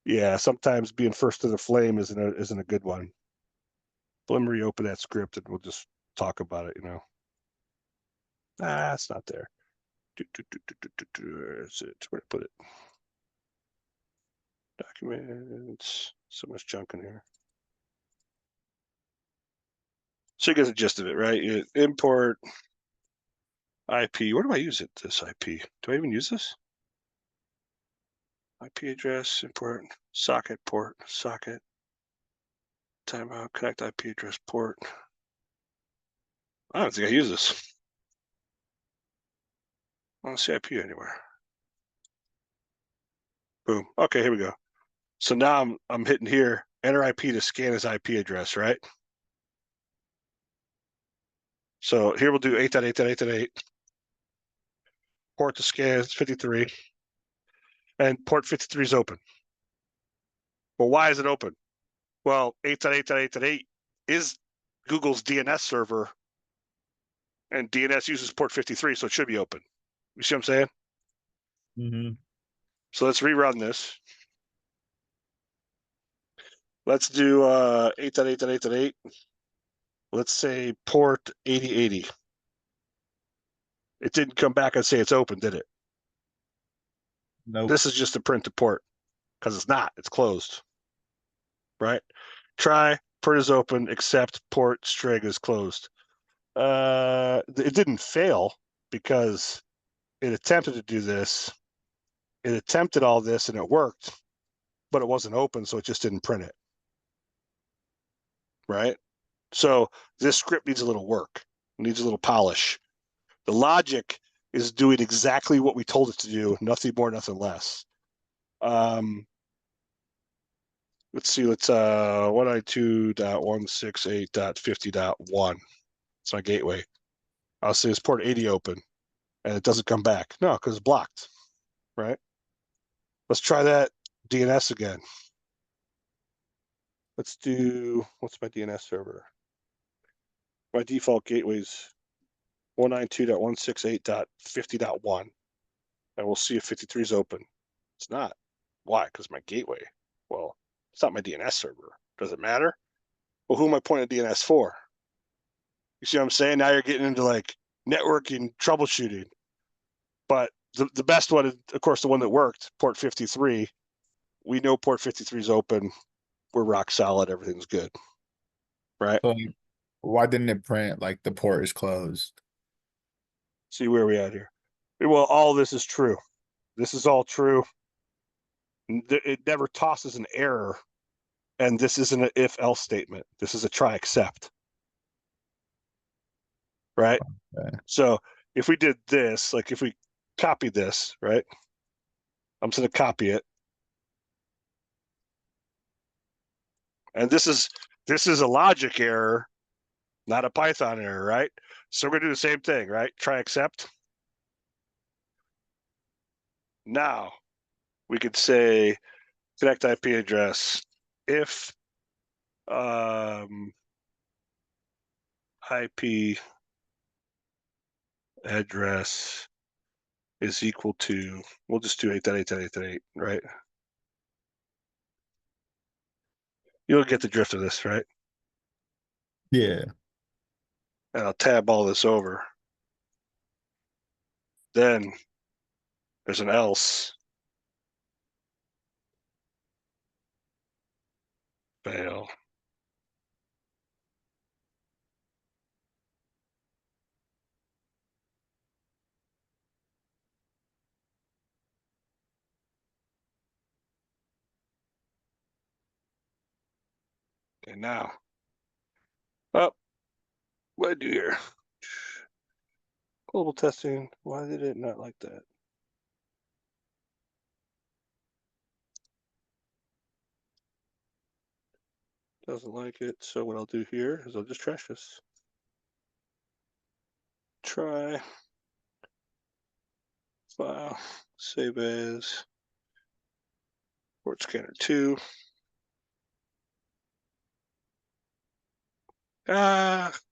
yeah, sometimes being first to the flame isn't a good one. But let me reopen that script and we'll just talk about it. It's not there. Where's it? Where to put it? Documents. So much junk in here. So you get the gist of it, right? You import IP. Where do I use it? This IP. Do I even use this? IP address, import, socket, port, socket, timeout, connect IP address, port. I don't think I use this. I don't see IP anywhere. Boom. Okay, here we go. So now I'm hitting here, enter IP to scan his IP address, right? So here we'll do 8.8.8.8. Port to scan is 53. And port 53 is open. Well, why is it open? Well, 8.8.8.8 is Google's DNS server, and DNS uses port 53, so it should be open. You see what I'm saying? Mm-hmm. So let's rerun this. Let's do 8.8.8.8. Let's say port 8080. It didn't come back and say it's open, did it? Nope. This is just a print to port because it's not. It's closed, right? Try port is open, except port string is closed. It didn't fail because it attempted to do this. It attempted all this and it worked, but it wasn't open, so it just didn't print it, right? So this script needs a little work. It needs a little polish. The logic is doing exactly what we told it to do, nothing more, nothing less. Let's see, let's 192.168.50.1. It's my gateway. I'll say it's port 80 open and it doesn't come back. No, because it's blocked, right? Let's try that DNS again. Let's do, what's my DNS server? My default gateway's 192.168.50.1. And we'll see if 53 is open. It's not. Why? Because my gateway. Well, it's not my DNS server. Does it matter? Well, who am I pointing DNS for? You see what I'm saying? Now you're getting into like networking troubleshooting. But the best one is, of course, the one that worked, port 53. We know port 53 is open. We're rock solid. Everything's good. Right? So why didn't it print like the port is closed? See where we at here. Well, all this is true. This is all true. It never tosses an error. And this isn't an if-else statement. This is a try except. Right? Okay. So if we did this, like if we copy this, right? I'm just going to copy it. And this is a logic error, not a Python error, right? So we're going to do the same thing, right? Try accept. Now we could say connect IP address if IP address is equal to, we'll just do 8.8.8.8, right? You'll get the drift of this, right? Yeah. And I'll tab all this over. Then there's an else. Fail. And now, oh, what did I do here? Global testing. Why did it not like that? Doesn't like it. So what I'll do here is I'll just trash this. Try. File. Save as. Port scanner 2.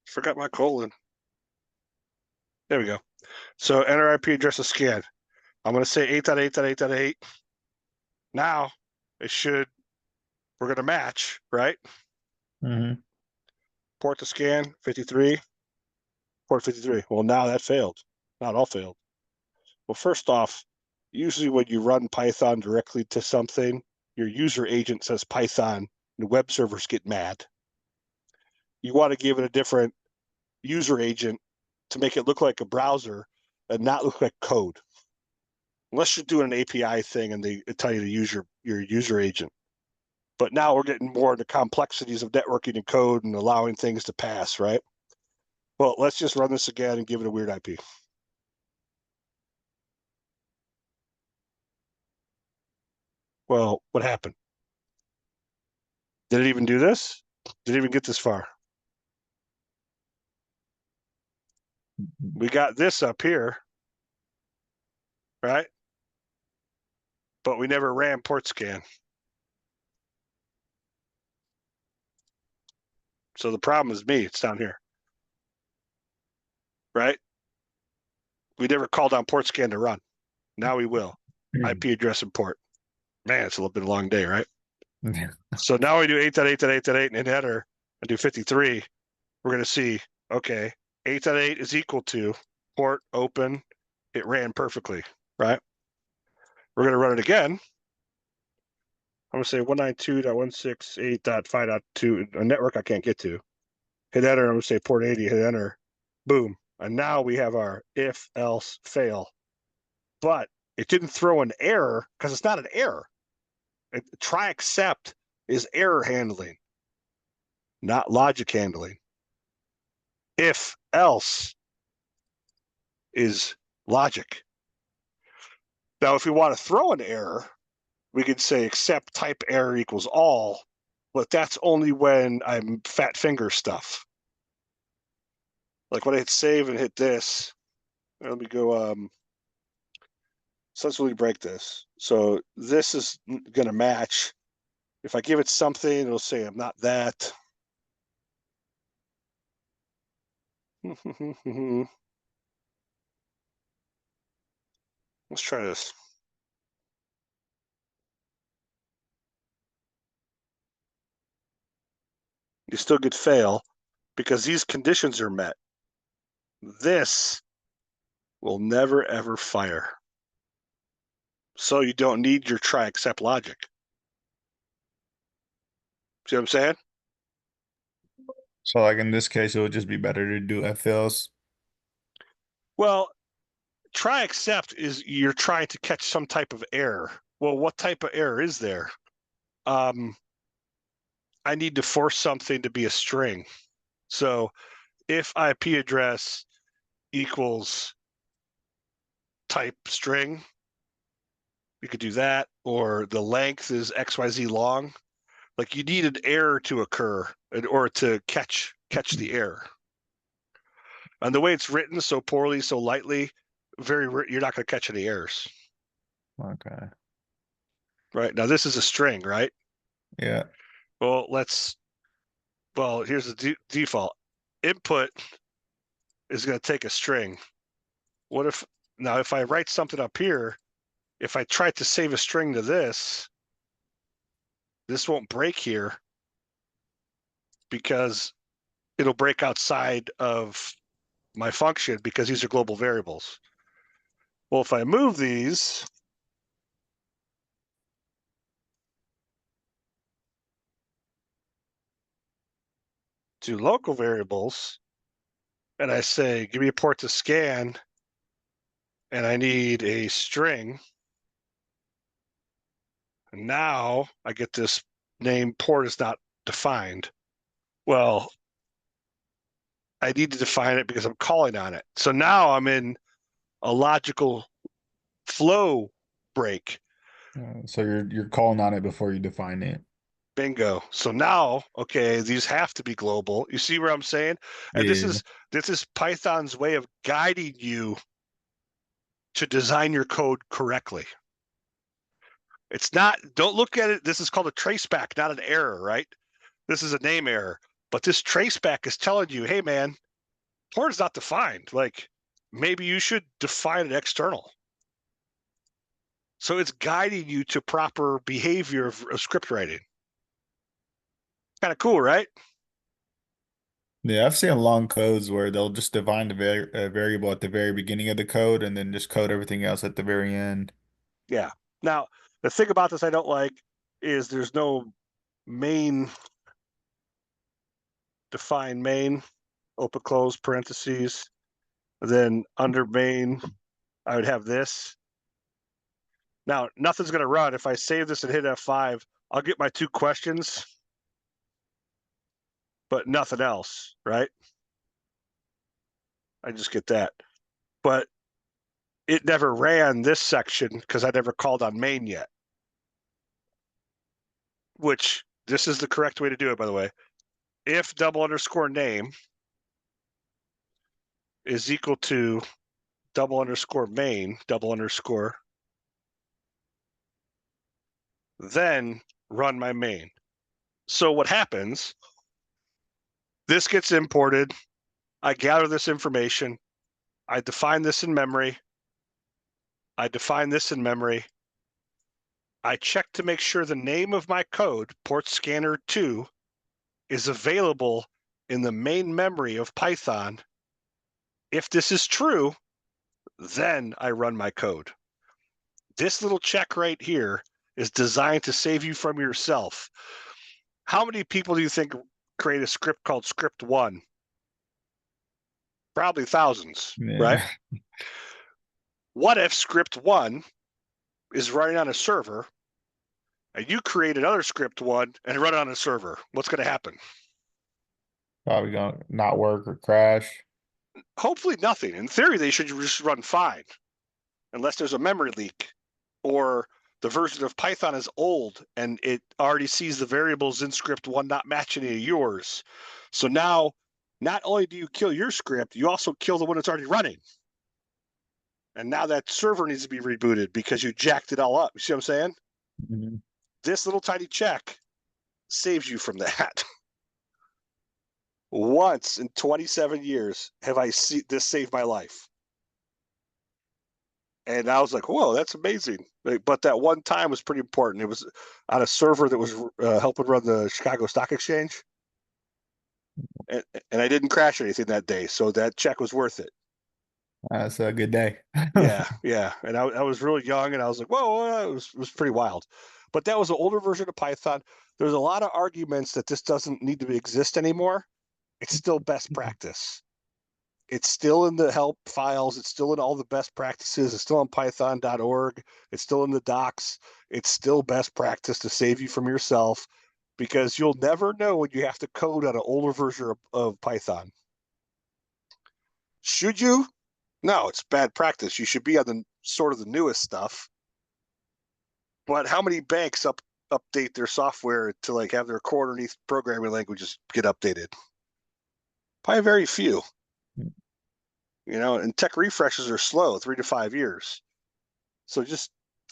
Forgot my colon. There we go. So enter IP address of scan. I'm going to say 8.8.8.8. Now it should, we're going to match, right? Mm-hmm. Port to scan 53. Port 53. Well, now that failed. Not all failed. Well, first off, usually when you run Python directly to something, your user agent says Python and web servers get mad. You want to give it a different user agent to make it look like a browser and not look like code. Unless you're doing an API thing and they tell you to use your user agent. But now we're getting more into complexities of networking and code and allowing things to pass, right? Well, let's just run this again and give it a weird IP. Well, what happened? Did it even do this? Did it even get this far? We got this up here, right? But we never ran port scan. So the problem is me, it's down here, right? We never called on port scan to run. Now we will. IP address and port. Man, it's a little bit of a long day, right? So now we do 8.8.8.8 and hit enter and do 53. We're going to see, okay, 8.8 is equal to port open. It ran perfectly, right? We're going to run it again. I'm going to say 192.168.5.2, a network I can't get to. Hit enter. I'm going to say port 80, hit enter. Boom. And now we have our if, else, fail. But it didn't throw an error because it's not an error. Try accept is error handling, not logic handling. If else is logic. Now, if we want to throw an error, we could say except type error equals all, but that's only when I'm fat finger stuff. Like when I hit save and hit this, let me go, so let's really break this. So this is gonna match. If I give it something, it'll say I'm not that. Let's try this. You still get fail because these conditions are met. This will never ever fire. So you don't need your try except logic. See what I'm saying? So like in this case, it would just be better to do FLs. Well, try except is you're trying to catch some type of error. Well, what type of error is there? I need to force something to be a string. So if IP address equals type string, you could do that, or the length is XYZ long. Like you need an error to occur in order to catch the error. And the way it's written so poorly, so lightly, you're not going to catch any errors. Okay. Right now, this is a string, right? Yeah. Well, here's the default. Input is going to take a string. What if now if I write something up here, if I try to save a string to this won't break here because it'll break outside of my function because these are global variables. Well, if I move these to local variables and I say, give me a port to scan and I need a string, and now I get this name port is not defined. Well, I need to define it because I'm calling on it. So now I'm in a logical flow break. So you're calling on it before you define it. Bingo. So now, okay, these have to be global. You see where I'm saying? And Yeah. this is Python's way of guiding you to design your code correctly. It's not, don't look at it. This is called a traceback, not an error, right? This is a name error. But this traceback is telling you, hey man, port is not defined. Like maybe you should define an external. So it's guiding you to proper behavior of script writing. Kind of cool, right? Yeah, I've seen long codes where they'll just define the variable at the very beginning of the code and then just code everything else at the very end. Yeah. Now, the thing about this I don't like is there's no main define main, open close parentheses. Then under main, I would have this. Now, nothing's going to run. If I save this and hit F5, I'll get my 2 questions, but nothing else, right? I just get that. But it never ran this section because I never called on main yet, which this is the correct way to do it, by the way. If double underscore name is equal to double underscore main, double underscore, then run my main. So what happens, this gets imported. I gather this information. I define this in memory. I define this in memory. I check to make sure the name of my code, port scanner 2, is available in the main memory of Python. If this is true, then I run my code. This little check right here is designed to save you from yourself. How many people do you think create a script called script 1? Probably thousands, right? Yeah. What if script 1 is running on a server and you create another script 1 and run it on a server? What's going to happen? Probably gonna not work or crash. Hopefully nothing. In theory, they should just run fine, unless there's a memory leak or the version of Python is old and it already sees the variables in script one not match any of yours. So now, not only do you kill your script, you also kill the one that's already running. And now that server needs to be rebooted because you jacked it all up. You see what I'm saying? Mhm. This little tiny check saves you from that. Once in 27 years have I seen this save my life. And I was like, whoa, that's amazing. But that one time was pretty important. It was on a server that was helping run the Chicago Stock Exchange. And, and I didn't crash anything that day. So that check was worth it. That's a good day. Yeah, yeah. And I was really young and I was like, whoa, it was pretty wild. But that was an older version of Python. There's a lot of arguments that this doesn't need to exist anymore. It's still best practice. It's still in the help files. It's still in all the best practices. It's still on python.org. It's still in the docs. It's still best practice to save you from yourself because you'll never know when you have to code on an older version of Python. Should you? No, it's bad practice. You should be on the sort of the newest stuff. But how many banks update their software to like have their core underneath programming languages get updated? Probably very few. And tech refreshes are slow, 3 to 5 years. So just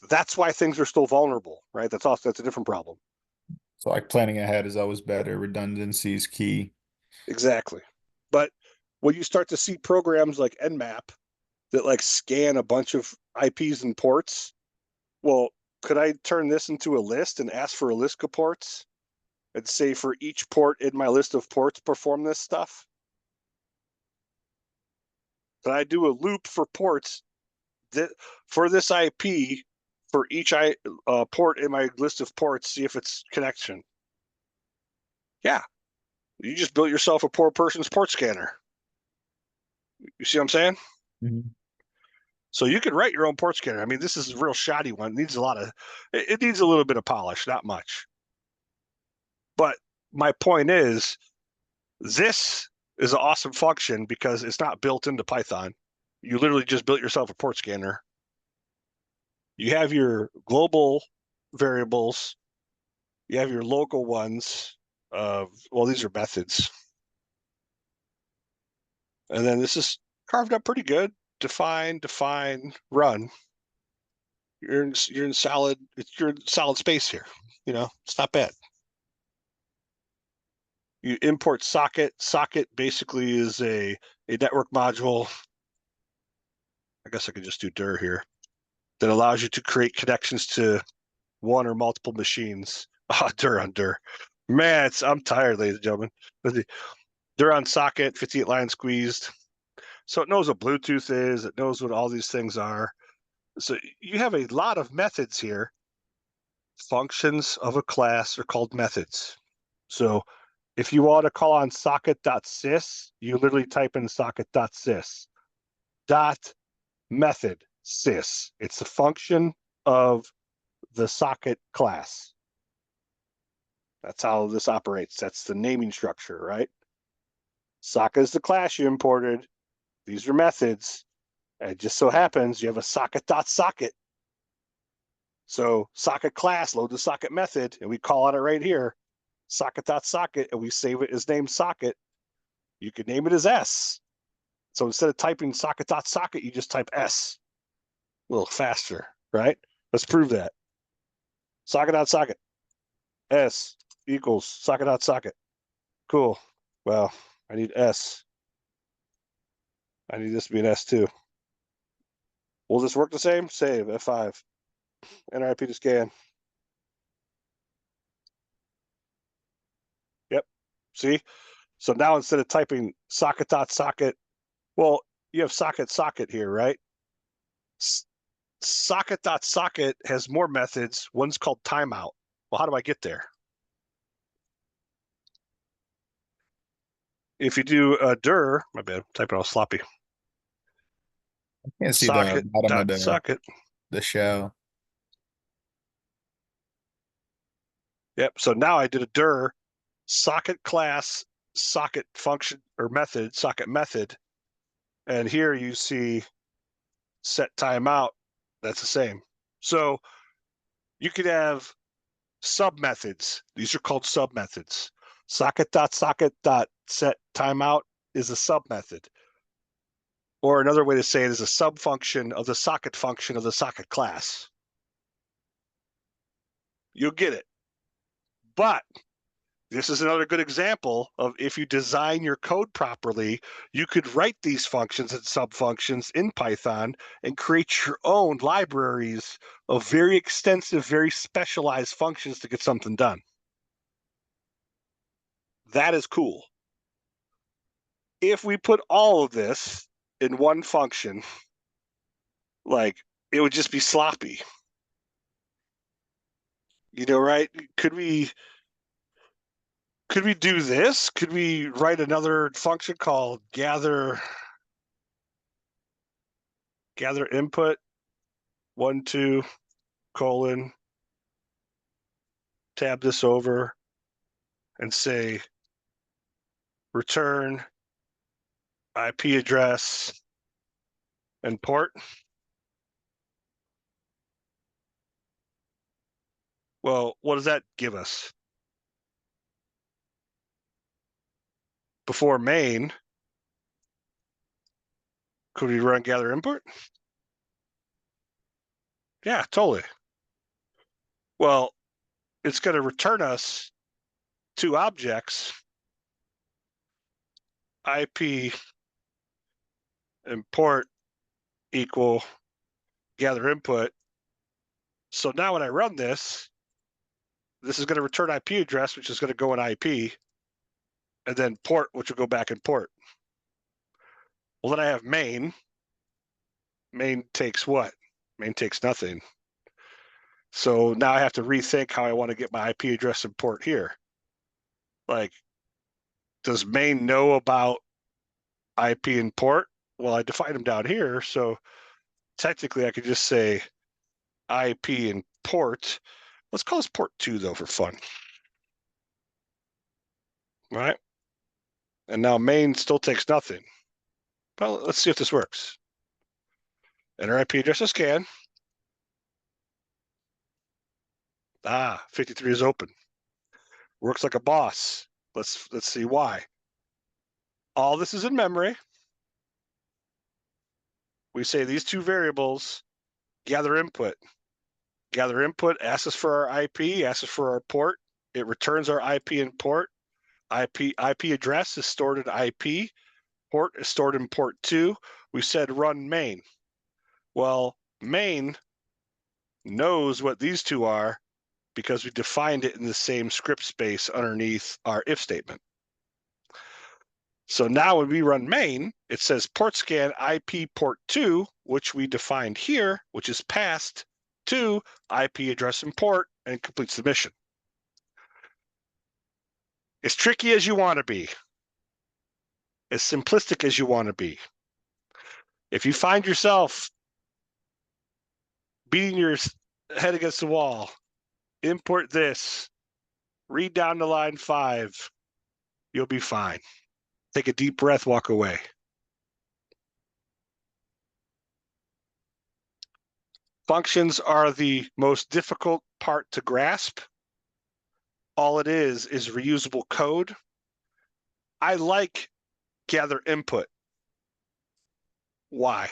that's why things are still vulnerable, right? That's a different problem. So like planning ahead is always better. Redundancy is key. Exactly. But when you start to see programs like Nmap that like scan a bunch of IPs and ports, well, could I turn this into a list and ask for a list of ports and say for each port in my list of ports, perform this stuff? Could I do a loop for ports that for this IP for each port in my list of ports, see if it's connection? Yeah, you just built yourself a poor person's port scanner. You see what I'm saying? Mhm. So you can write your own port scanner. I mean, this is a real shoddy one. It needs it needs a little bit of polish, not much. But my point is, this is an awesome function because it's not built into Python. You literally just built yourself a port scanner. You have your global variables. You have your local ones. Well, these are methods. And then this is carved up pretty good. Define, run. You're in solid space here. It's not bad. You import socket. Socket basically is a network module. I guess I could just do dir here that allows you to create connections to one or multiple machines. Oh, dir on dir. Man, I'm tired, ladies and gentlemen. Dir on socket, 58 line squeezed. So it knows what Bluetooth is. It knows what all these things are. So you have a lot of methods here. Functions of a class are called methods. So if you want to call on socket.sys, you literally type in socket.sys. Dot method sys. It's a function of the socket class. That's how this operates. That's the naming structure, right? Socket is the class you imported. These are methods. And it just so happens you have a socket.socket. So socket class, load the socket method, and we call on it right here, socket.socket, and we save it as name socket. You can name it as S. So instead of typing socket.socket, you just type S. A little faster, right? Let's prove that. Socket.socket. S equals socket.socket. Cool. Well, I need S. I need this to be an S too. Will this work the same? Save F5. Enter IP to scan. Yep. See? So now instead of typing socket.socket, well, you have socket here, right? Socket.socket has more methods. One's called timeout. Well, how do I get there? If you do a dir, my bad, I'm typing all sloppy. I can't see the Socket bottom of dot socket. the shell. Yep. So now I did a dir socket class, socket function or method, socket method. And here you see set timeout. That's the same. So you could have sub methods. These are called sub methods. Socket.socket.set timeout is a sub method. Or another way to say it is a sub function of the socket function of the socket class. You'll get it. But this is another good example of if you design your code properly, you could write these functions and sub-functions in Python and create your own libraries of very extensive, very specialized functions to get something done. That is cool. If we put all of this in one function, like, it would just be sloppy. You know, right? Could we do this? Could we write another function called gather input 1, 2, colon, tab this over and say return IP address and port? Well, what does that give us? Before main, could we run gather input? Yeah, totally. Well, it's going to return us two objects, IP and port equal gather input. So now when I run this is going to return IP address, which is going to go in IP, and then port, which will go back in port. Well, then I have main. Main takes what? Main takes nothing. So now I have to rethink how I want to get my IP address and port here. Like, does main know about IP and port? Well, I defined them down here, so technically I could just say IP and port. Let's call this port 2, though, for fun. All right? And now main still takes nothing. Well, let's see if this works. Enter IP address to scan. 53 is open. Works like a boss. Let's see why. All this is in memory. We say these two variables gather input. Gather input asks us for our IP, asks us for our port. It returns our IP and port. IP address is stored in IP. Port is stored in port 2. We said run main. Well, main knows what these two are because we defined it in the same script space underneath our if statement. So now when we run main, it says port scan IP port 2, which we defined here, which is passed to IP address and port, and completes the mission. As tricky as you want to be, as simplistic as you want to be. If you find yourself beating your head against the wall, import this, read down to line 5, you'll be fine. Take a deep breath, walk away. Functions are the most difficult part to grasp. All it is reusable code. I like gather input. Why?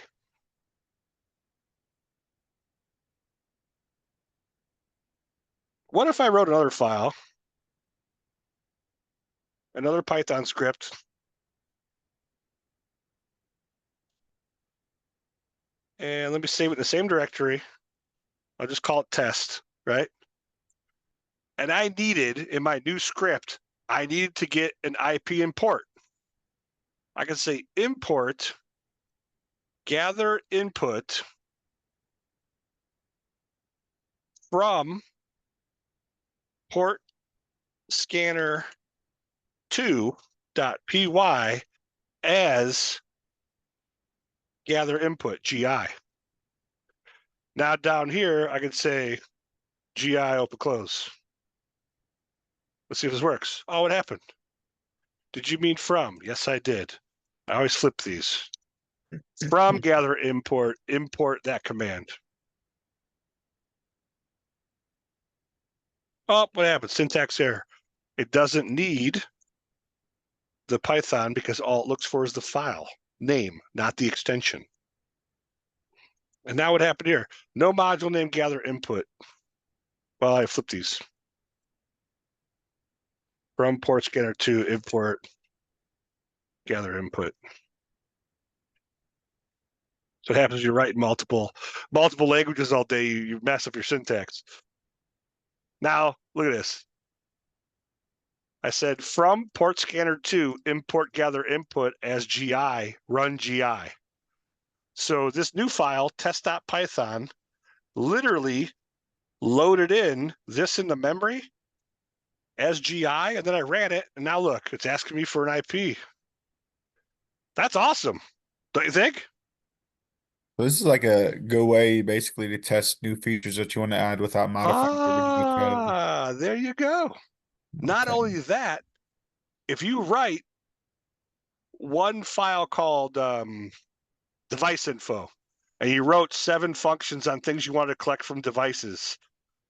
What if I wrote another file, another Python script, and let me save it in the same directory. I'll just call it test, right? And I needed, in my new script, I needed to get an IP import. I can say import gather input from port scanner 2.py as gather input GI. Now down here, I can say GI open close. Let's see if this works. Oh, what happened? Did you mean from? Yes, I did. I always flip these. From gather import, import that command. Oh, what happened? Syntax error. It doesn't need the Python because all it looks for is the file name, not the extension. And now what happened here? No module name gather input. Well, I flip these. From port scanner to import gather input. So it happens you write multiple languages all day, you mess up your syntax. Now, look at this. I said from port scanner to import gather input as GI, run GI. So this new file, test.python, literally loaded in this in the memory as GI, and then I ran it, and now look, it's asking me for an IP. That's awesome, don't you think? So this is like a good way basically to test new features that you want to add without modifying the original code. There you go. Not Okay. only that, if you write one file called device info, and you wrote 7 functions on things you wanted to collect from devices,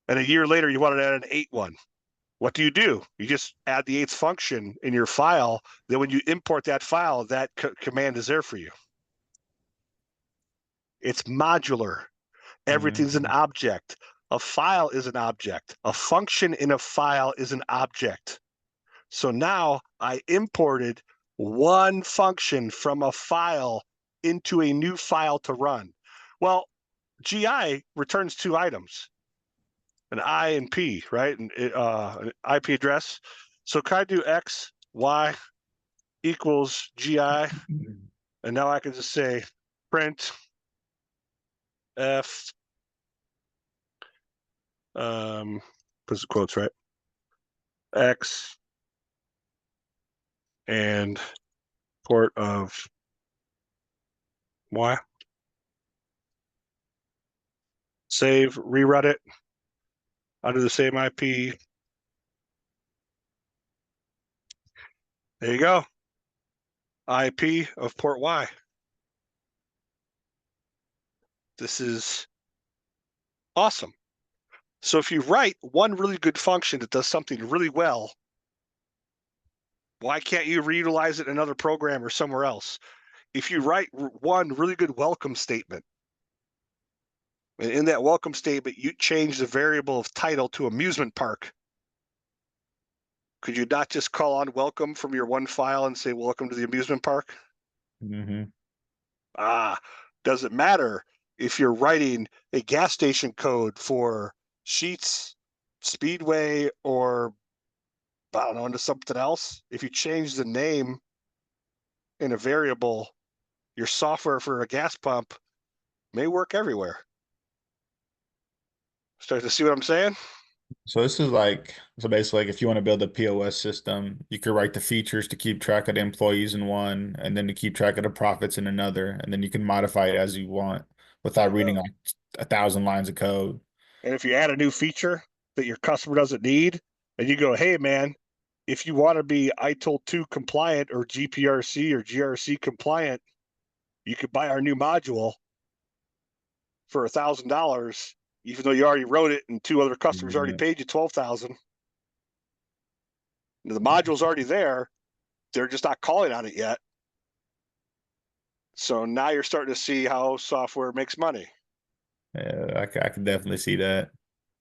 and a year later you wanted to add an 8th one, what do? You just add the 8th function in your file. Then when you import that file, that command is there for you. It's modular. Everything's an Mhm. object. A file is an object. A function in a file is an object. So now I imported one function from a file into a new file to run. Well, GI returns 2 items, an I and P, right? And an IP address. So can I do X, Y equals GI? And now I can just say print F, put the quotes, right? X and port of Y. Save, rerun it under the same IP. There you go. IP of port Y. This is awesome. So if you write one really good function that does something really well, why can't you reutilize it in another program or somewhere else? If you write one really good welcome statement, and in that welcome statement, you change the variable of title to amusement park, could you not just call on welcome from your one file and say welcome to the amusement park? Mhm. Doesn't matter if you're writing a gas station code for Sheets, Speedway, or I don't know, into something else. If you change the name in a variable, your software for a gas pump may work everywhere. Start to see what I'm saying? So this is like, so basically like if you want to build a POS system, you could write the features to keep track of the employees in one, and then to keep track of the profits in another, and then you can modify it as you want There without you reading go. like 1,000 lines of code. And if you add a new feature that your customer doesn't need, and you go, hey man, if you want to be ITIL 2 compliant or GPRC or GRC compliant, you could buy our new module for $1,000, even though you already wrote it and 2 other customers already Yeah. paid you 12,000. The module's already there. They're just not calling on it yet. So now you're starting to see how software makes money. Yeah, I can definitely see that.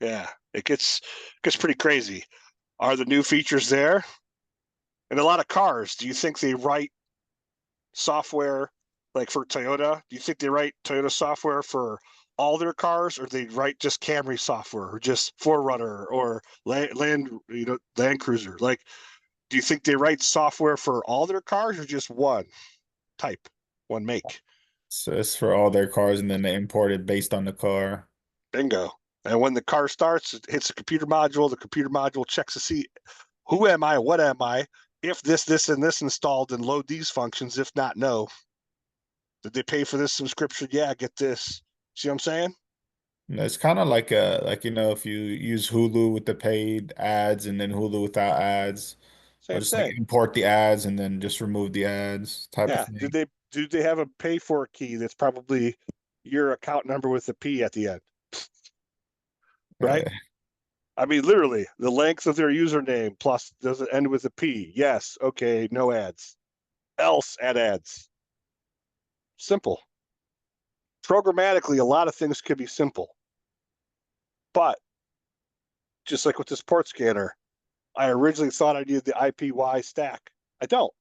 Yeah, it gets pretty crazy. Are the new features there? And a lot of cars, do you think they write software like for Toyota? Do you think they write Toyota software for all their cars, or they write just Camry software, or just Forerunner, or Land Cruiser? Like, do you think they write software for all their cars, or just one type, one make? So it's for all their cars, and then they import it based on the car. Bingo. And when the car starts, it hits the computer module. The computer module checks to see who am I, what am I, if this, and this installed, and load these functions. If not, no. Did they pay for this subscription? Yeah, get this. See what I'm saying? It's kind of like if you use Hulu with the paid ads and then Hulu without ads, or Same just like thing. import the ads and then just remove the ads type of Yeah. Did thing. they Do they have a pay for key that's probably your account number with a P at the end? Right? I mean, literally, the length of their username plus does it end with a P? Yes. Okay. No ads. Else add ads. Simple. Programmatically, a lot of things could be simple. But just like with this port scanner, I originally thought I needed the IPY stack. I don't.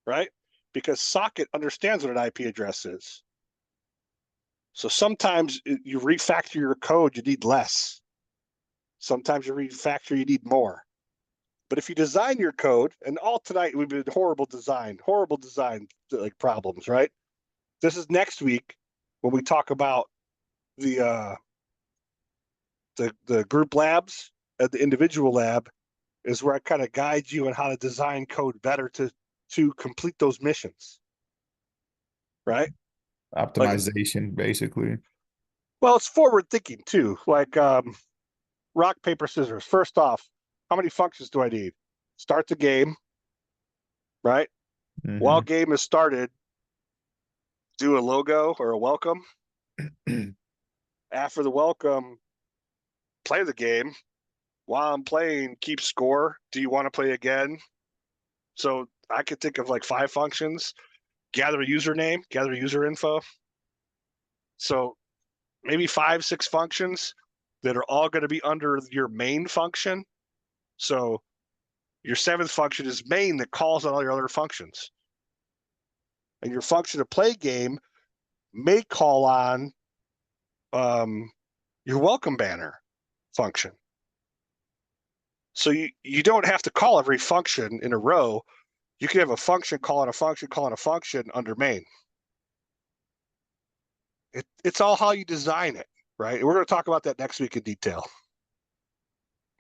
Right? Because socket understands what an IP address is. So sometimes you refactor your code, you need less. Sometimes you refactor, you need more. But if you design your code, and all tonight we've been horrible design like problems, right? This is next week when we talk about the group labs and the individual lab is where I kind of guide you on how to design code better to complete those missions, right? Like, Optimization, basically. well, it's forward thinking too. Like rock paper scissors. First off, how many functions do I need? Start the game, right? While game is started, do a logo or a welcome. After the welcome, play the game. While I'm playing, keep score. Do you want to play again? So I could think of like 5 functions. Gather a username, gather user info. So maybe 5, 6 functions that are all going to be under your main function. So your 7th function is main that calls on all your other functions. And your function to play game may call on your welcome banner function. So you don't have to call every function in a row. You can have a function calling a function calling a function under main. It's all how you design it, right? We're going to talk about that next week in detail.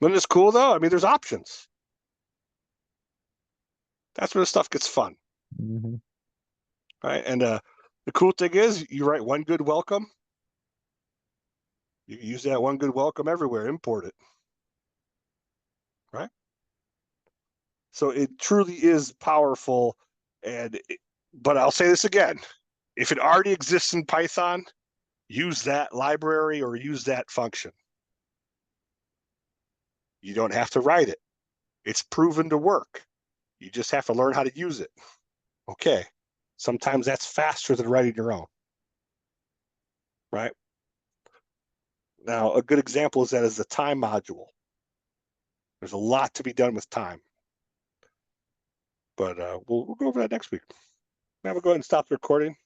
Isn't this cool though? I mean, there's options. That's where the stuff gets fun, right? And the cool thing is, you write one good welcome. You can use that one good welcome everywhere. Import it, right? So it truly is powerful. But I'll say this again: if it already exists in Python, use that library or use that function. You don't have to write it. It's proven to work. You just have to learn how to use it. Okay. Sometimes that's faster than writing your own, right? Now, a good example is the time module. There's a lot to be done with time. But we'll go over that next week. Now we'll go ahead and stop the recording.